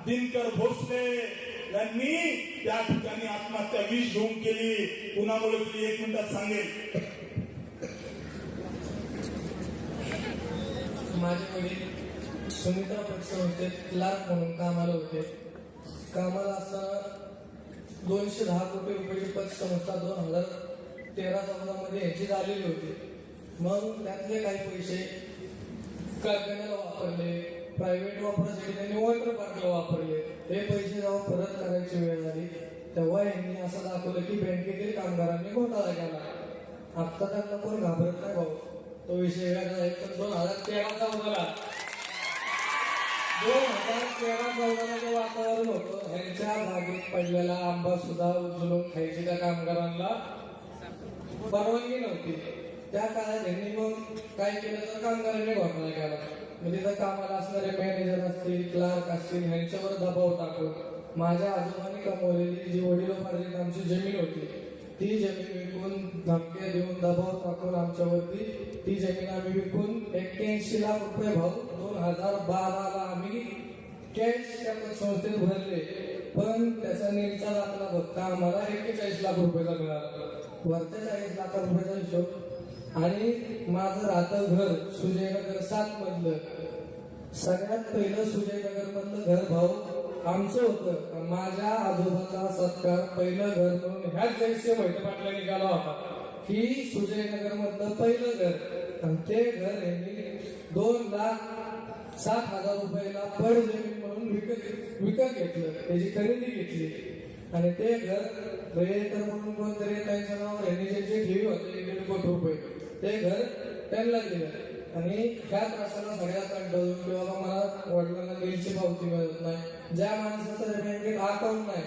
दिनकर भोसले यांनी त्या ठिकाणी आत्महत्या विष घेऊन केली. कुणामुळे केली 1 मिनिटात सांगेल. माझे वडील सुमित्रा पतसंस्थेत क्लार्क म्हणून कामाला होते. कामाला असताना 210 कोटी रुपयाची पतसंस्था 2013-14 मध्ये यांची झालेली होती. मग त्यातले काही पैसे कारखान्याला वापरले, प्रायव्हेट वापरासाठी त्यांनी वॉटर पार्कला वापरले. हे पैसे जेव्हा परत करायची वेळ झाली तेव्हा यांनी असं दाखवलं की बँकेतील कामगारांनी घोटाळा केला. आता त्यांना कोण घाबरत नाही भाऊ, तो विषय वेगळा आहे. पण 2013-14 जे वातावरण होतं ह्यांच्या बागेत पडलेला आंबा सुद्धा उचलून खायची त्या कामगारांना परवानगी नव्हती. त्या काळात त्यांनी मग काय केलं तर कामगारांनी घोटाळा केला. म्हणजे तिथं कामाला असणारे मॅनेजर असतील, क्लार्क असतील ह्यांच्यावर दबाव टाकून माझ्या आजोबांनी कमवलेली जी वडिलोपार्जित आमची जमीन होती ती जमीन विकून, धमक्या देऊन, दबाव टाकून आमच्यावरती ती जमीन आम्ही विकून 81 लाख रुपये भाऊ 2012ला आम्ही कॅश त्या संस्थेत भरले. पण त्याचा नीलचा दाखला बघता आम्हाला 41 लाख रुपयाचा मिळाला. वरच्या 40 लाख रुपयाचा हिशोब. आणि माझं राहतं घर सुजयनगर 7 मधलं. सगळ्यात पहिलं सुजयनगर मधलं घर भाऊ आमचं होतं. माझ्या आजोबाचा सत्कार पहिलं घर म्हणून ह्याच जयसिंह मोहिते पाटला निघाला होता की सुजयनगर मधलं पहिलं घर. आणि ते घर यांनी 2,07,000 रुपयाला पड जमीन म्हणून विकत घेतलं. त्याची खरेदी घेतली. आणि ते घर रेटर म्हणून कोणतरी त्यांच्या नावावर यांनी जे ठेवी होते 1.5 कोटी रुपये ते घर त्यांना दिलं. आणि ह्या त्रासाला सगळ्यात कंटाळून की बाबा मला वडिलांना बिलची पावती मिळत नाही, ज्या माणसाचं बँकेत अकाउंट नाही,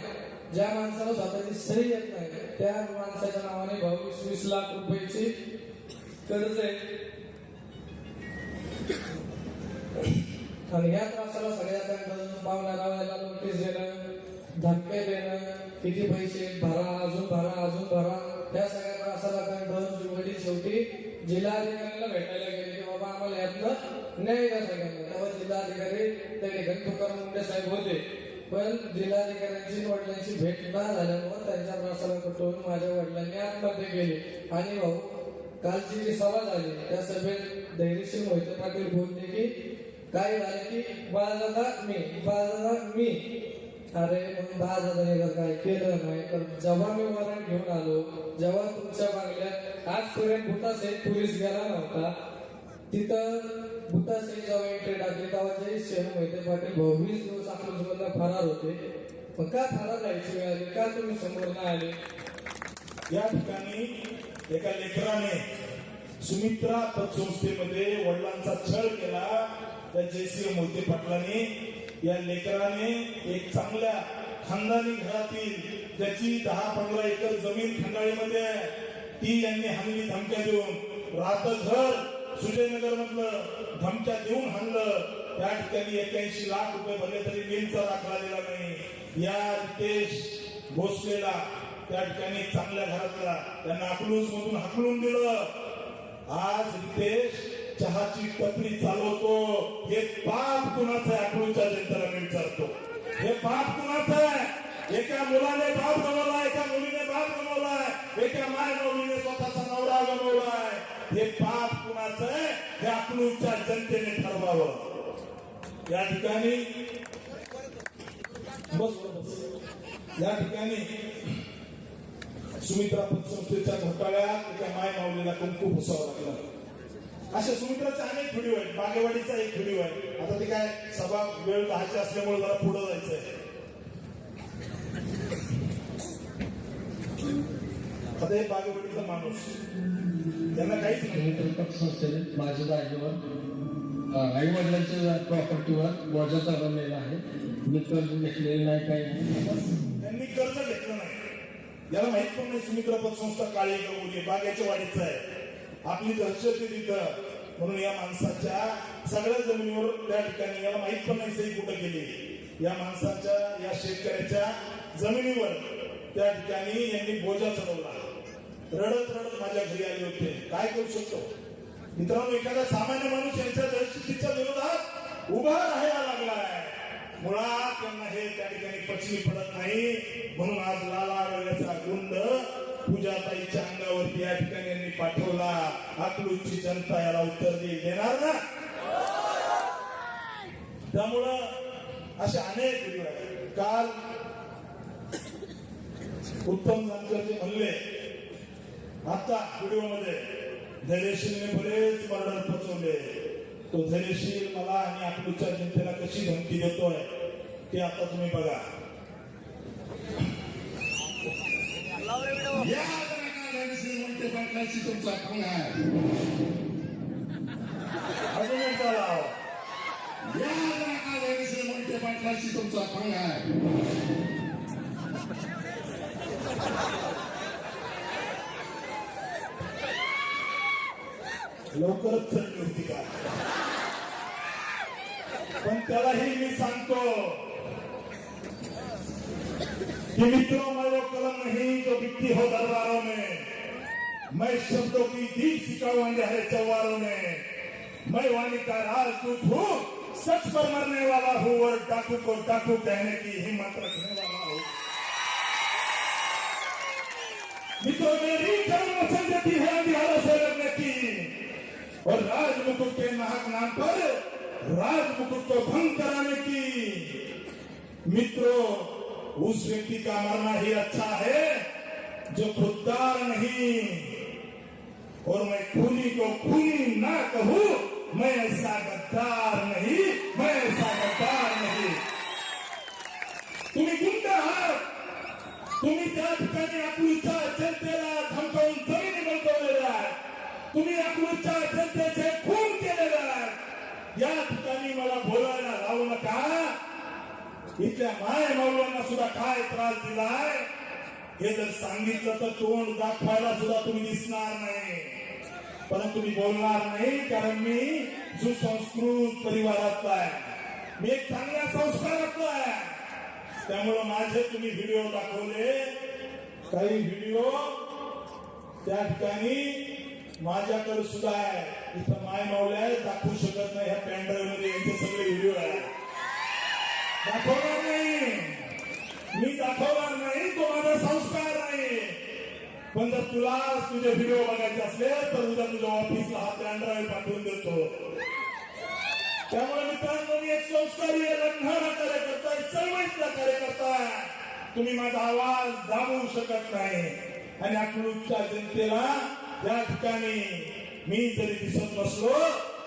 ज्या माणसाला स्वतःची सही येत नाही, त्या माणसाच्या नावाने 22-20 लाख रुपयाची कर्ज आहे. आणि ह्या त्रासाला सगळ्यात कंटाळून पाहुण्या रावल्याला नोटीस देणं, धमके देणं, किती पैसे भरा, अजून भरा. त्या सगळ्या त्रासाला कंटाळून वडील शेवटी जिल्हाधिकाऱ्यांना भेटायला गेले की बाबा आम्हाला यातनं न्याय द्या सगळ्यांना. तेव्हा जिल्हाधिकारी त्या ठिकाणी तुकाराम मुंडे साहेब होते. पण जिल्हाधिकाऱ्यांची वडिलांची भेट न झाल्यामुळे त्यांच्या त्रासाला कटवून माझ्या वडिलांनी आत्महत्या केली. आणि भाऊ कालची जी सभा झाली त्या सभेत धैर्यशील मोहिते पाटील बोलले की काय झाले की बाळदादा मी अरे मग बाळदादाने काय केलं नाही. तर जेव्हा मी वॉरंट घेऊन आलो, जेव्हा तुमच्या मागल्यात आजपर्यंत भूतासहित पोलीस गेला नव्हता, तिथं भूतासहित जेव्हा एंट्री टाकली तेव्हा जयसिंह मोहिते पाटील 20 दिवस अकलूजमधला फरार होते. मग का फरार राहायची वेळ आली, का तुम्ही समोर नाही आले? या ठिकाणी एका लेकराने सुमित्रा पतसंस्थेमध्ये वडिलांचा छळ केला. त्या जयसिंह मोहिते पाटलांनी या लेकराने एक चांगल्या खानदानी घरातील त्याची 10-15 एकर जमीन खंडाळीमध्ये ती यांनी हाणली धमक्या देऊन. राहतं घर सुजयनगर मधलं धमक्या देऊन हाणलं. त्या ठिकाणी 81 लाख रुपये भरले तरी बिलचा दाखला दिला नाही. या रितेश भोसलेला त्या ठिकाणी चांगल्या घरातला त्यांना अकलूज मधून हाकलून दिलं. आज रितेश चहाची टपरी चालवतो. हे पाप कुणाचं आहे अकलूजच्या जनतेला मी विचारतो. हे पाप कुणाचं आहे? एका मुलाने बाप गमावलाय, एका मुलीने बाप गमावलाय, एका माय मुलीने स्वतःचा नवरा गमावलाय. हे पाप कुणाचं आहे हे अकलूजच्या जनतेने ठरवावं. या ठिकाणी या ठिकाणी सुमित्रा पतसंस्थेच्या घोटाळ्यात एका माय माऊलीला कुंकू पुसावं लागलं. अशा सुमित्राचे अनेक व्हिडिओ आहेत. बागेवाडीचा एक व्हिडिओ आहे. आता ते काय सभा वेळ 10ची असल्यामुळे जरा पुढे जायचंय. आता हे बागेवाडीचा माणूस त्यांना काहीच नाही. पतसंस्थेने माझ्या जागेवर आई वडिलांच्या प्रॉपर्टीवर बोजा चालवलेला आहे. मी कर्ज घेतलेलं नाही, काही नाही. त्यांनी कर्ज घेतलं नाही. याला माहित पण नाही सुमित्रा पतसंस्था काळी गवली बागेच्या वाडीचं आहे. आपली दहशत तिथं म्हणून या माणसाच्या सगळ्या जमिनीवर त्या ठिकाणी याला माहित पण नाही सही कुठं गेली. या माणसाच्या या शेतकऱ्याच्या जमिनीवर त्या ठिकाणी यांनी बोजा चढवला. रडत रडत माझ्या घरी आले होते. काय करू शकतो मित्रांनो? एखादा सामान्य माणूस यांच्या दहशतीच्या विरोधात उभा राहायला लागलाय. मुळात त्यांना हे त्या ठिकाणी पचनी पडत नाही. म्हणून आज लाला रंगाचा गुंड पूजाताईच्या अंगावरती या ठिकाणी यांनी पाठवला. अकलूजची जनता याला उत्तर देणार ना. त्यामुळं असे अनेक व्हिडिओ आहेत. काल उत्तम जानकरचे म्हणले आता व्हिडिओ मध्ये धैर्यशीलने बरेच मर्डर पचवले. तो धैर्यशील मला आणि अकलूजच्या जनतेला कशी धमकी देतोय ते आता तुम्ही बघा. मोहिते पाटलाशी तुमचा फोन आहे. अजून एकदा लाव. मोहिते पाटलाशी तुमचा फोन आहे. लवकरच चढली होती का? पण त्यालाही मी सांगतो कि मित्रों मैं वो कलम नहीं जो बिकती हो दरबारों में. मैं शब्दों की दीप सिखाऊं अंधेरे चौबारों में. मैं वाणी का राजदूत हूँ सच पर मरने वाला हूँ और डाकू को डाकू कहने की हिम्मत रखने वाला हूँ। मित्रों, मेरी कर्म वचन देती है अंधियारों से लड़ने की और राज मुकुट के नाहक नाम पर राज मुकुट को भंग कराने की। मित्रों, उस व्यक्ति का मरना ही अच्छा है जो खुददार नहीं। और मैं खूनी को खूनी ना कहूं, मैं ऐसा गद्दार नहीं, मैं ऐसा गद्दार नहीं। तुम्ही गुंड आहात, तुम्ही त्या ठिकाणी अकलूजच्या जनतेला धमकावून जमिनी बळकावलेल्या आहेत, तुम्ही अकलूजच्या जनतेचे खून केलेले आहेत। या ठिकाणी मला बोलायला लावू नका। इथल्या माय मौलांना सुद्धा काय त्रास दिलाय हे जर सांगितलं तर तोंड दाखवायला सुद्धा तुम्ही दिसणार नाही, परंतु मी बोलणार नाही, कारण मी सुसंस्कृत परिवारातला आहे, मी एक चांगल्या संस्कारातला आहे। त्यामुळे माझे तुम्ही व्हिडिओ दाखवले, काही व्हिडिओ त्या ठिकाणी माझ्याकडे सुद्धा आहे, इथं माय मावल्या दाखवू शकत नाही, ह्या पॅनड्राईव्ह मध्ये यांचे सगळे व्हिडिओ आहे, दाखवणार नाही, मी दाखवणार नाही, तो माझा संस्कार नाही। पण जर तुला तुझे व्हिडिओ बघायचे असले तर उद्या तुझ्या ऑफिसला हा पॅनड्राईव्ह पाठवून देतो। त्यामुळे मित्रांनो, मी एक संस्कारी लढणारा कार्यकर्ता, एक चळवळीतला कार्यकर्ता, तुम्ही माझा आवाज दाबवू शकत नाही। आणि अकलूजच्या जनतेला या ठिकाणी मी जरी दिसत नसलो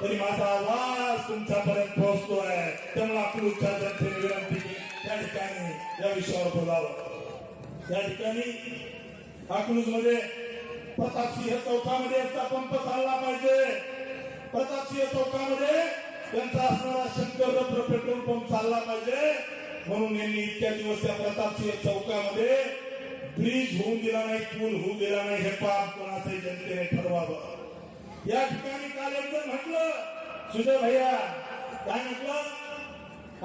तरी माझा आवाज तुमच्यापर्यंत पोहोचतोय। त्यामुळे अकलूजच्या जनतेने विनंती केली त्या ठिकाणी या विषयावर बोलावं। या ठिकाणी अकलूज मध्ये प्रतापसिंह चौकामध्ये याचा पंप चालला पाहिजे, प्रतापसिंह चौकामध्ये त्यांचा असणारा शंकर रत्न पेट्रोल पंप चालला पाहिजे, म्हणून यांनी इतक्या दिवस त्या प्रतापसिंह चौकामध्ये ब्रिज होऊन दिला नाही, पूल होऊ दिला नाही, हे पाप कोणाचे जनतेने ठरवावं। या ठिकाणी काल एकजण म्हटलं, सुजय भैया काय म्हटलं,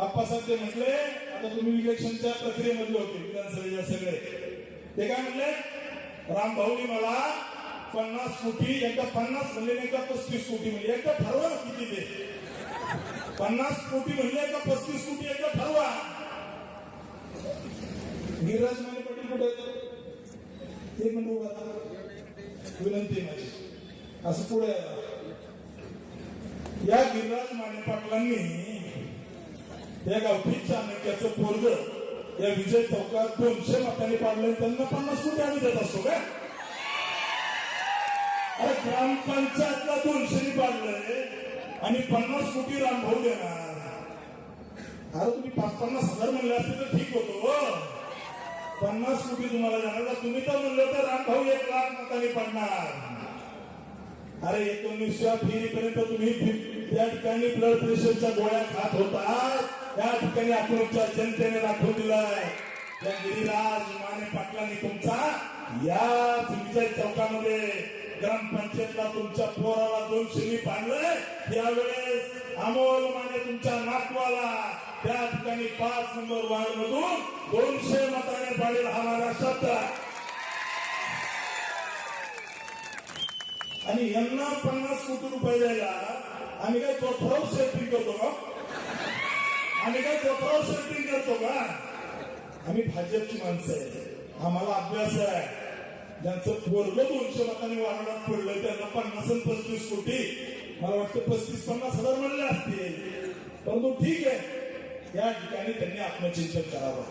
आप्पासाहेब ते म्हटले, आता तुम्ही इलेक्शनच्या प्रक्रियेमध्ये होते विधानसभेच्या सगळे, ते काय म्हणले, रामभाऊनी मला 50 कोटी, एकदा 50 म्हणले, एकदा 35 कोटी म्हणले, एकदा ठरवा किती ते 50 कोटी म्हणले का 35 कोटी, एकदा ठरवा। गिरिराज माने पाटील कुठे ते पण विनंती माझी असं पुढे या गिरिराज माने पाटलांनी त्या गावठी चाणक्याचं पोरग या विजय चौकात 200 मतांनी पाडले, त्यांना 50 कोटी आम्ही देत असतो का? अरे ग्रामपंचायतला 200 पाडलंय आणि 50 कोटी रामभाऊ देणार। अरे तुम्ही 50 हजार म्हणले असते तर ठीक होतो, 50 कोटी तुम्हाला देणार, तुम्ही तर म्हणले तर रामभाऊ 1 लाख मतांनी पडणार। अरे 19व्या फेरीपर्यंत तुम्ही त्या ठिकाणी ब्लड प्रेशरच्या गोळ्या खात होता, त्या ठिकाणी अकलूजच्या जनतेने दाखवून दिलाय। या गिरिराज माने पाटलांनी तुमचा या विजय चौकामध्ये ग्रामपंचायतला तुमच्या पोराला 200 पाडलंय, यावेळेस अमोल माने तुमच्या नातवाला त्या ठिकाणी 5 नंबर वार्ड मधून 200 मताने पाडेल, हा माझा शब्द आहे। आणि यांना 50 कोटी रुपये द्यायला आम्ही काय चोथराव सेटिंग करतो का? आम्ही काय चोथराव सेटिंग करतो का? आम्ही भाजपची माणसं आहे, आम्हाला अभ्यास आहे। ज्यांचं पोरग 200 मतांनी वारणात पडलं त्यांना 50 आणि 35 कोटी, मला वाटतं 35-50 हजार म्हणले असतील, परंतु ठीक आहे, या ठिकाणी त्यांनी आत्मचिंतन करावं।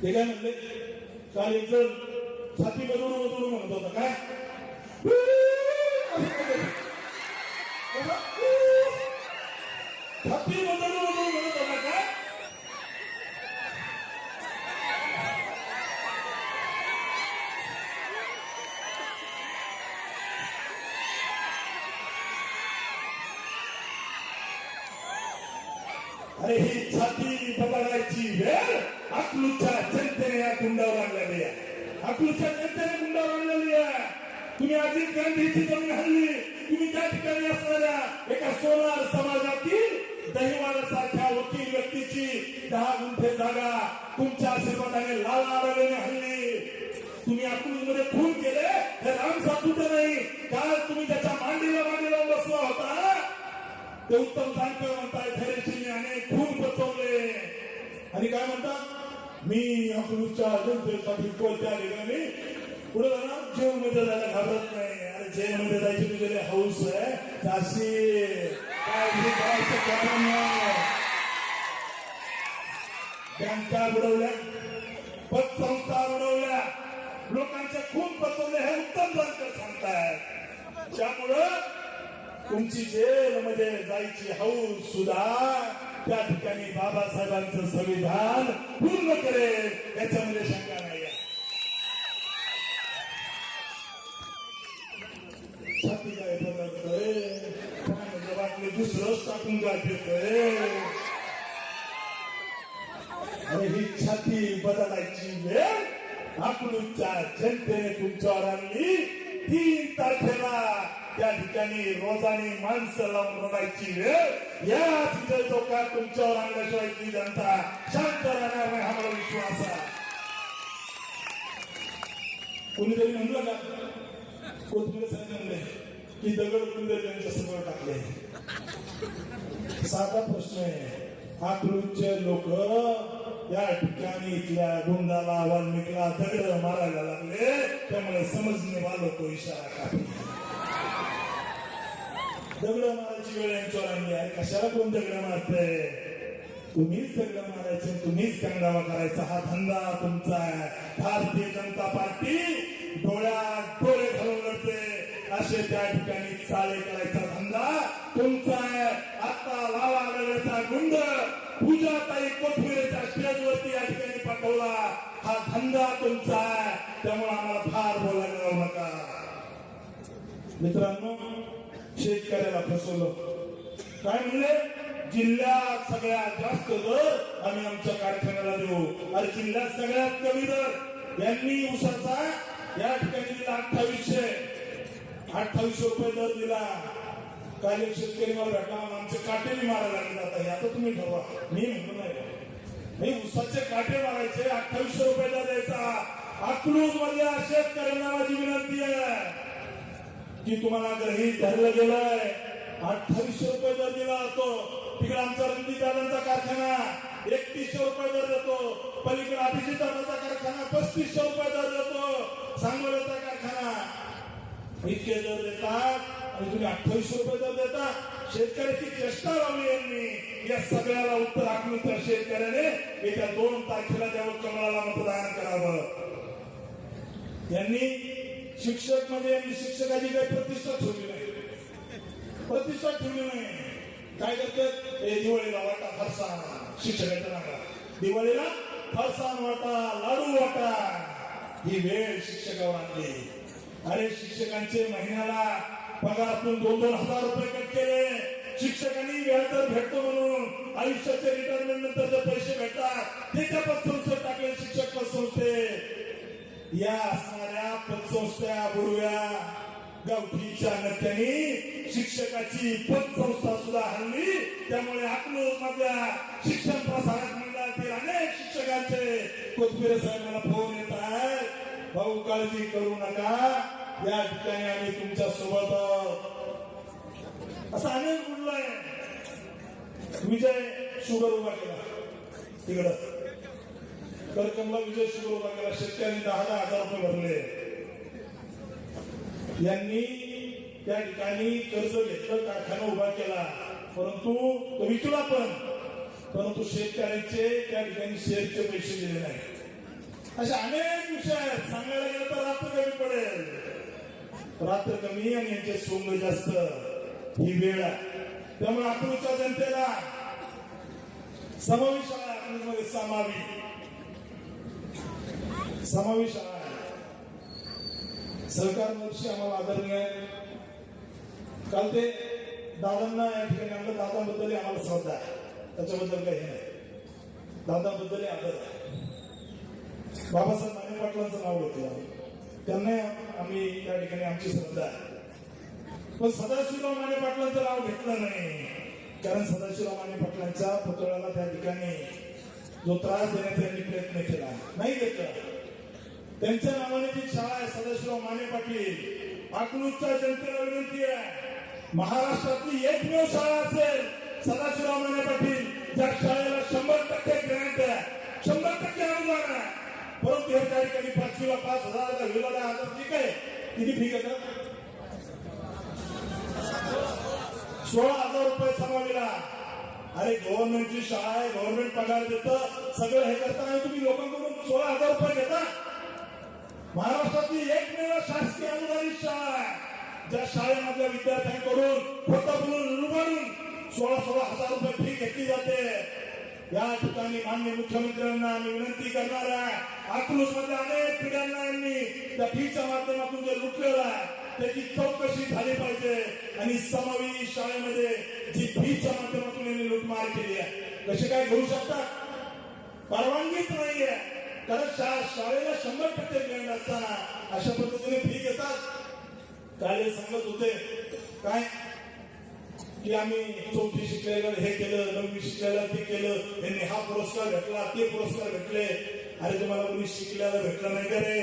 ते काय म्हणले, काल एक जण छाती बदलून म्हणत होता, काय छाती बदलून म्हणत होता काय? अरे ही छाती बदलायची वेळ अकलूजच्या जनतेने या गुंडावर आणलेली आहे, अकलूजच्या जनतेने गुंडावर आणलेली आहे। तुम्ही अजित गांधीची जमीन हल्ली, तुम्ही त्या ठिकाणी असणाऱ्या एका सोनार समाजातील दहिवाला सारख्या वकील व्यक्तीची 10 गुंठे जागा तुमच्या आशीर्वादाने लाल आरवणे हल्ली, तुम्ही अकलूजमध्ये खून केले, हे राम सातपुते नाही, काल तुम्ही त्याच्या मांडीला बसला होता, ते उत्तम जानकर म्हणताय धैर्यशील अनेक खून पचवले आणि काय म्हणतात मी अकलूजच्या जनतेसाठी कोणत्या ठिकाणी पुढे जाणार जेलमध्ये जायला घाबरत नाही. अरे जेलमध्ये जायची तुझे हाऊस आहे झाशी काय बँका बुडवल्या पतसंस्था बुडवल्या लोकांचे खून पचवले हे उत्तम जानकर सांगतायत. त्यामुळं तुमची जेलमध्ये जायची हौस सुद्धा त्या ठिकाणी बाबासाहेबांचं संविधान पूर्ण करेल याच्यामध्ये शंका नाही. छाती काय बदलतोय पाण्याच्या बाटली दुसरंच टाकून जाते. अरे ही छाती बदलायची वेळ अकलूजच्या जनतेने तुमच्यावर आणली. 3 तारखेला त्या ठिकाणी रोजाने माणसं लावून रडायची वेळ या तिथे चौकात तुमच्यावर आणल्याशिवाय ती जनता शांत राहणार नाही हा मला विश्वास आहे. कोणीतरी म्हणलं का कोथमीर साहेब म्हणले की दगड कुंदर त्यांच्या समोर टाकले. साधा प्रश्न आहे. अकलूजचे लोक या ठिकाणी इथल्या गुंडाला वाल्मिकला दगड मारायला लागले त्यामुळे समजणे वालो तो इशारा काढले. दगड मारायची वेळ यांच्यावर आणली आहे. कशाला कोण दगड मारते? तुम्हीच दगड मारायचे तुम्हीच कंगावा करायचा हा धंदा तुमचा आहे. भारतीय जनता पार्टी डोळ्यात डोळे घालून लढते असे त्या ठिकाणी चाळे करायचा धंदा तुमचा आहे. आता लावा लागल्याचा गुंड पूजाताई कोथमिरेच्या स्टेजवरती या ठिकाणी पाठवला हा धंदा तुमचा आहे. त्यामुळे आम्हाला फार बोलायला जाऊ नका. मित्रांनो शेतकऱ्याला फसवलं काय म्हणले जिल्ह्यात सगळ्यात जास्त दर आम्ही आमच्या कारखान्याला देऊ. अरे जिल्ह्यात सगळ्यात कमी दर यांनी ऊसाचा या ठिकाणी दिला 2800 रुपये दर दिला. काल एक शेतकरी मला भेटला आमचे काटेही मारायला लागले जातात. आता तुम्ही ठरवा मी म्हणतो नाही ऊसाचे काटे मारायचे 2800 रुपये दर द्यायचा. अकलूज मधल्या शेतकऱ्यांना माझी विनंती आहे की तुम्हाला गृहीत धरलं गेलंय 2800 रुपये दर दिला जातो. तिकडे आमचा रणजित दादांचा कारखाना 3100 रुपये दर देतो. पलीकडे अभिजित दादांचा कारखाना 3500 रुपये दर देतो. सांगोल्याचा कारखाना इतके दर देतात आणि तुम्ही 2800 रुपये दर देता. शेतकऱ्याची चेष्टा लावली यांनी. या सगळ्याला उत्तर अकलूजच्या शेतकऱ्याने येत्या 2 तारखेला द्यावं कमळाला मतदान करावं. यांनी शिक्षक मध्ये शिक्षकाची काही प्रतिष्ठा ठेवली नाही. प्रतिष्ठा ठेवली नाही. काय करतात दिवाळीला वाटा फरसाण शिक्षकाच्या नावाला दिवाळीला फरसाण वाटा लाडू वाटा ही वेळ शिक्षकावर आणली. अरे शिक्षकांचे महिन्याला पगारातून 2-2 हजार रुपये कट केले. शिक्षकांनी व्याजदर भेटतो म्हणून आयुष्याचे रिटायरमेंट नंतर जे पैसे भेटतात ते त्या पतसंस्थेत टाकले. शिक्षक पतसंस्थेत या असणाऱ्या पतसंस्था बुडव्या गावठीच्या नत्यानी शिक्षकाची पतसंस्था सुद्धा हल्ली. त्यामुळे अकलूज मधल्या शिक्षण प्रसारक मंडळातील अनेक शिक्षकांचे कोथमिरे साहेबांना फोन येत आहेत. भाऊ काळजी करू नका या ठिकाणी आम्ही तुमच्या सोबत असं अनेक बोललंय. विजय शुगर उभा केला तिकडं करकमला विजय शुगर उभा केला. शेतकऱ्यांनी 10,000 रुपये भरले. यांनी त्या ठिकाणी कर्ज घेतलं कारखाना उभा केला परंतु तो विकला परंतु शेतकऱ्यांचे त्या ठिकाणी शेअरचे पैसे दिले नाही. असे अनेक विषय आहेत. सांगायला गेलं तर रात्र कमी पडेल. रात्र कमी आणि यांचे सोंग जास्त ही वेळ आहे. त्यामुळे अकलूजच्या जनतेला समावेश आहे. अकलूजमध्ये समावेश आहे. सरकार वर्षी आम्हाला आदरणीय आहे. काल ते दादांना या ठिकाणी आणलं. दादांबद्दल आम्हाला श्रद्धा आहे. त्याच्याबद्दल काही नाही. दादांबद्दल आदर आहे. बाबासाहेब माने पाटलांचं नाव घेतलं त्यांना आम्ही त्या ठिकाणी आमची श्रद्धा आहे. पण सदाशिवराव माने पाटलांचं नाव घेतलं नाही कारण सदाशिवराव माने पाटलांच्या पुतळ्याला त्या ठिकाणी जो त्रास देण्याचा त्यांनी प्रयत्न केला नाही घेतला. त्यांच्या नावाने जी शाळा आहे सदाशिवराव माने पाटील. अकलूजच्या जनतेला विनंती आहे महाराष्ट्रातली एकमेव शाळा असेल सदाशिवराव माने पाटील ज्या शाळेला 100% ग्रँट आहे, 100% अनुदान आहे. परंतु या ठिकाणी 5वीला 5,000 विवाला 1,000 ठीक आहे. किती फी घेतात? 16,000 रुपये समाविला. अरे गव्हर्नमेंटची शाळा आहे, गव्हर्नमेंट पगार देतं, सगळं हे करताना तुम्ही लोकांकडून 16,000 रुपये घेता. महाराष्ट्रातली एकमेव शासकीय अनुदानित शाळा आहे ज्या शाळेमधल्या विद्यार्थ्यांकडून खोटं बोलून लुबाडून 16,000 रुपये फी घेतली जाते. या ठिकाणी माननीय मुख्यमंत्र्यांना आम्ही विनंती करणार आहे, अकलूज मधल्या अनेक पिढ्यांना यांनी त्या फीच्या माध्यमातून जे लुटलेलं आहे त्याची चौकशी झाली पाहिजे आणि समावेश शाळेमध्ये जी फीच्या माध्यमातून यांनी लुटमार केली आहे कसे काय घेऊ शकतात? परवानगीच नाहीये. कारण शाळेला 100% ग्रँट असताना अशा पद्धतीने फी घेतात. काल सांगत होते काय की आम्ही 4थी शिकलेलं हे केलं, 9वी शिकलेलं ते केलं, यांनी हा पुरस्कार भेटला, ते पुरस्कार भेटले. अरे तुम्हाला कोणी शिकलेलं भेटलं नाही का रे?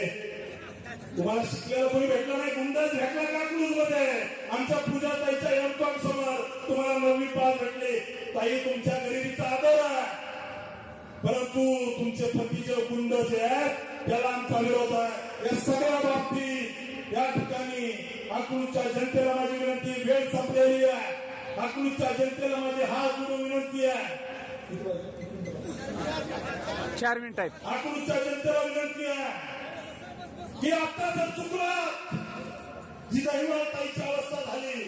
तुम्हाला शिकलेलं कोणी भेटलं नाही, गुंडाच भेटला का क्लूज मध्ये? आमच्या पूजा ताईच्या एमकॉम समोर तुम्हाला 9वी पास भेटले. ताई तुमच्या गरिबीचा आदर आहे, परंतु तुमचे पतीचे गुंड जे आहेत त्याला आमचा विरोध आहे. या सगळ्या बाबतीत या ठिकाणी अकलूजच्या जनतेला माझी विनंती, वेळ संपलेली आहे. अकलूजच्या जनतेला माझी हात जोडून विनंती आहे. 4 मिनिट आहेत. अकलूजच्या जनतेला विनंती आहे की आता जर चुकलं, जी दहिवाळ ताईची अवस्था झाली,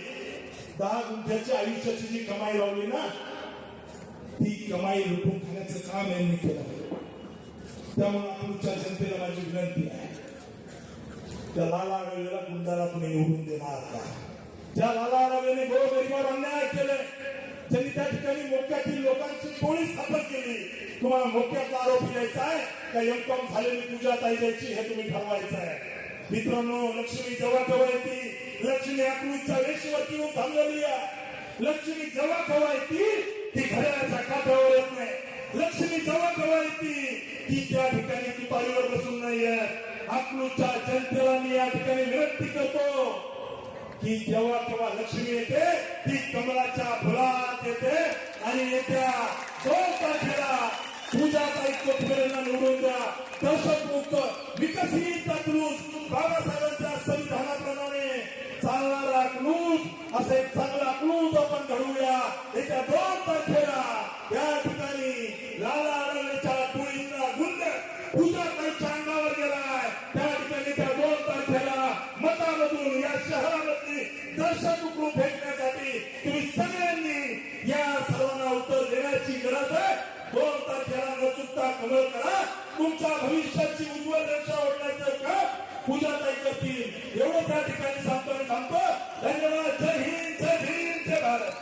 10 गुंठ्याच्या आयुष्याची जी कमाई लावली ना ती कमाई लुटून खाण्याचं काम यांनी केलं. त्यामुळे अकलूजच्या जनतेला माझी विनंती आहे, त्या लाला रवेला गुंडाला तुम्ही निवडून देणार का? ज्या लाला रवेने गोरगरिबावर अन्याय केले, त्यांनी त्या ठिकाणी मोक्यातील लोकांची टोळी स्थापन केली, तुम्हाला मोक्यातला आरोपी द्यायचा आहे का एमकॉम झालेली पूजा ताई द्यायची हे तुम्ही ठरवायचं आहे. मित्रांनो, लक्ष्मी जेव्हा केव्हा येते, लक्ष्मी अकलूजच्या वेशीवरती येऊन थांबलेली आहे. लक्ष्मी जेव्हा केव्हा येते ती घड्याळाच्या काठावर येत नाही. लक्ष्मी जेव्हा केव्हा येते ती त्या ठिकाणी तुतारीवर बसून नाहीये. अकलूजच्या जनतेला मी या ठिकाणी विनंती करतो की जेव्हा केव्हा लक्ष्मी येते ती कमळाच्या फुलात येते आणि येत्या 2 तारखेला पूजा ताई कोथमिरेंना निवडून द्या. दहशतमुक्त विकसित अकलूज, बाबासाहेबांच्या संविधानाप्रमाणे चालणारा अकलूज, असे एक चांगला अकलूज आपण घडवूया. येत्या 2 तारखेला या ठिकाणी लाला अडवलेच्या टोळीचा गुंड पूजा ताईच्या अंगावर गेलाय. त्या ठिकाणी त्या 2 तारखेला मतामधून या शहरामध्ये दहशत उकळून फेकण्यासाठी तुम्ही सगळ्यांनी या सर्वांना उत्तर देण्याची गरज आहे. 2 तारखेला न चुकता कमळ करा. तुमच्या भविष्याची उज्ज्वल रेषा ओढण्याचं काम पूजा ताई करतील. एवढं त्या ठिकाणी सांगतो आणि थांबतो. धन्यवाद. जय हिंद, जय भीम, जय भारत.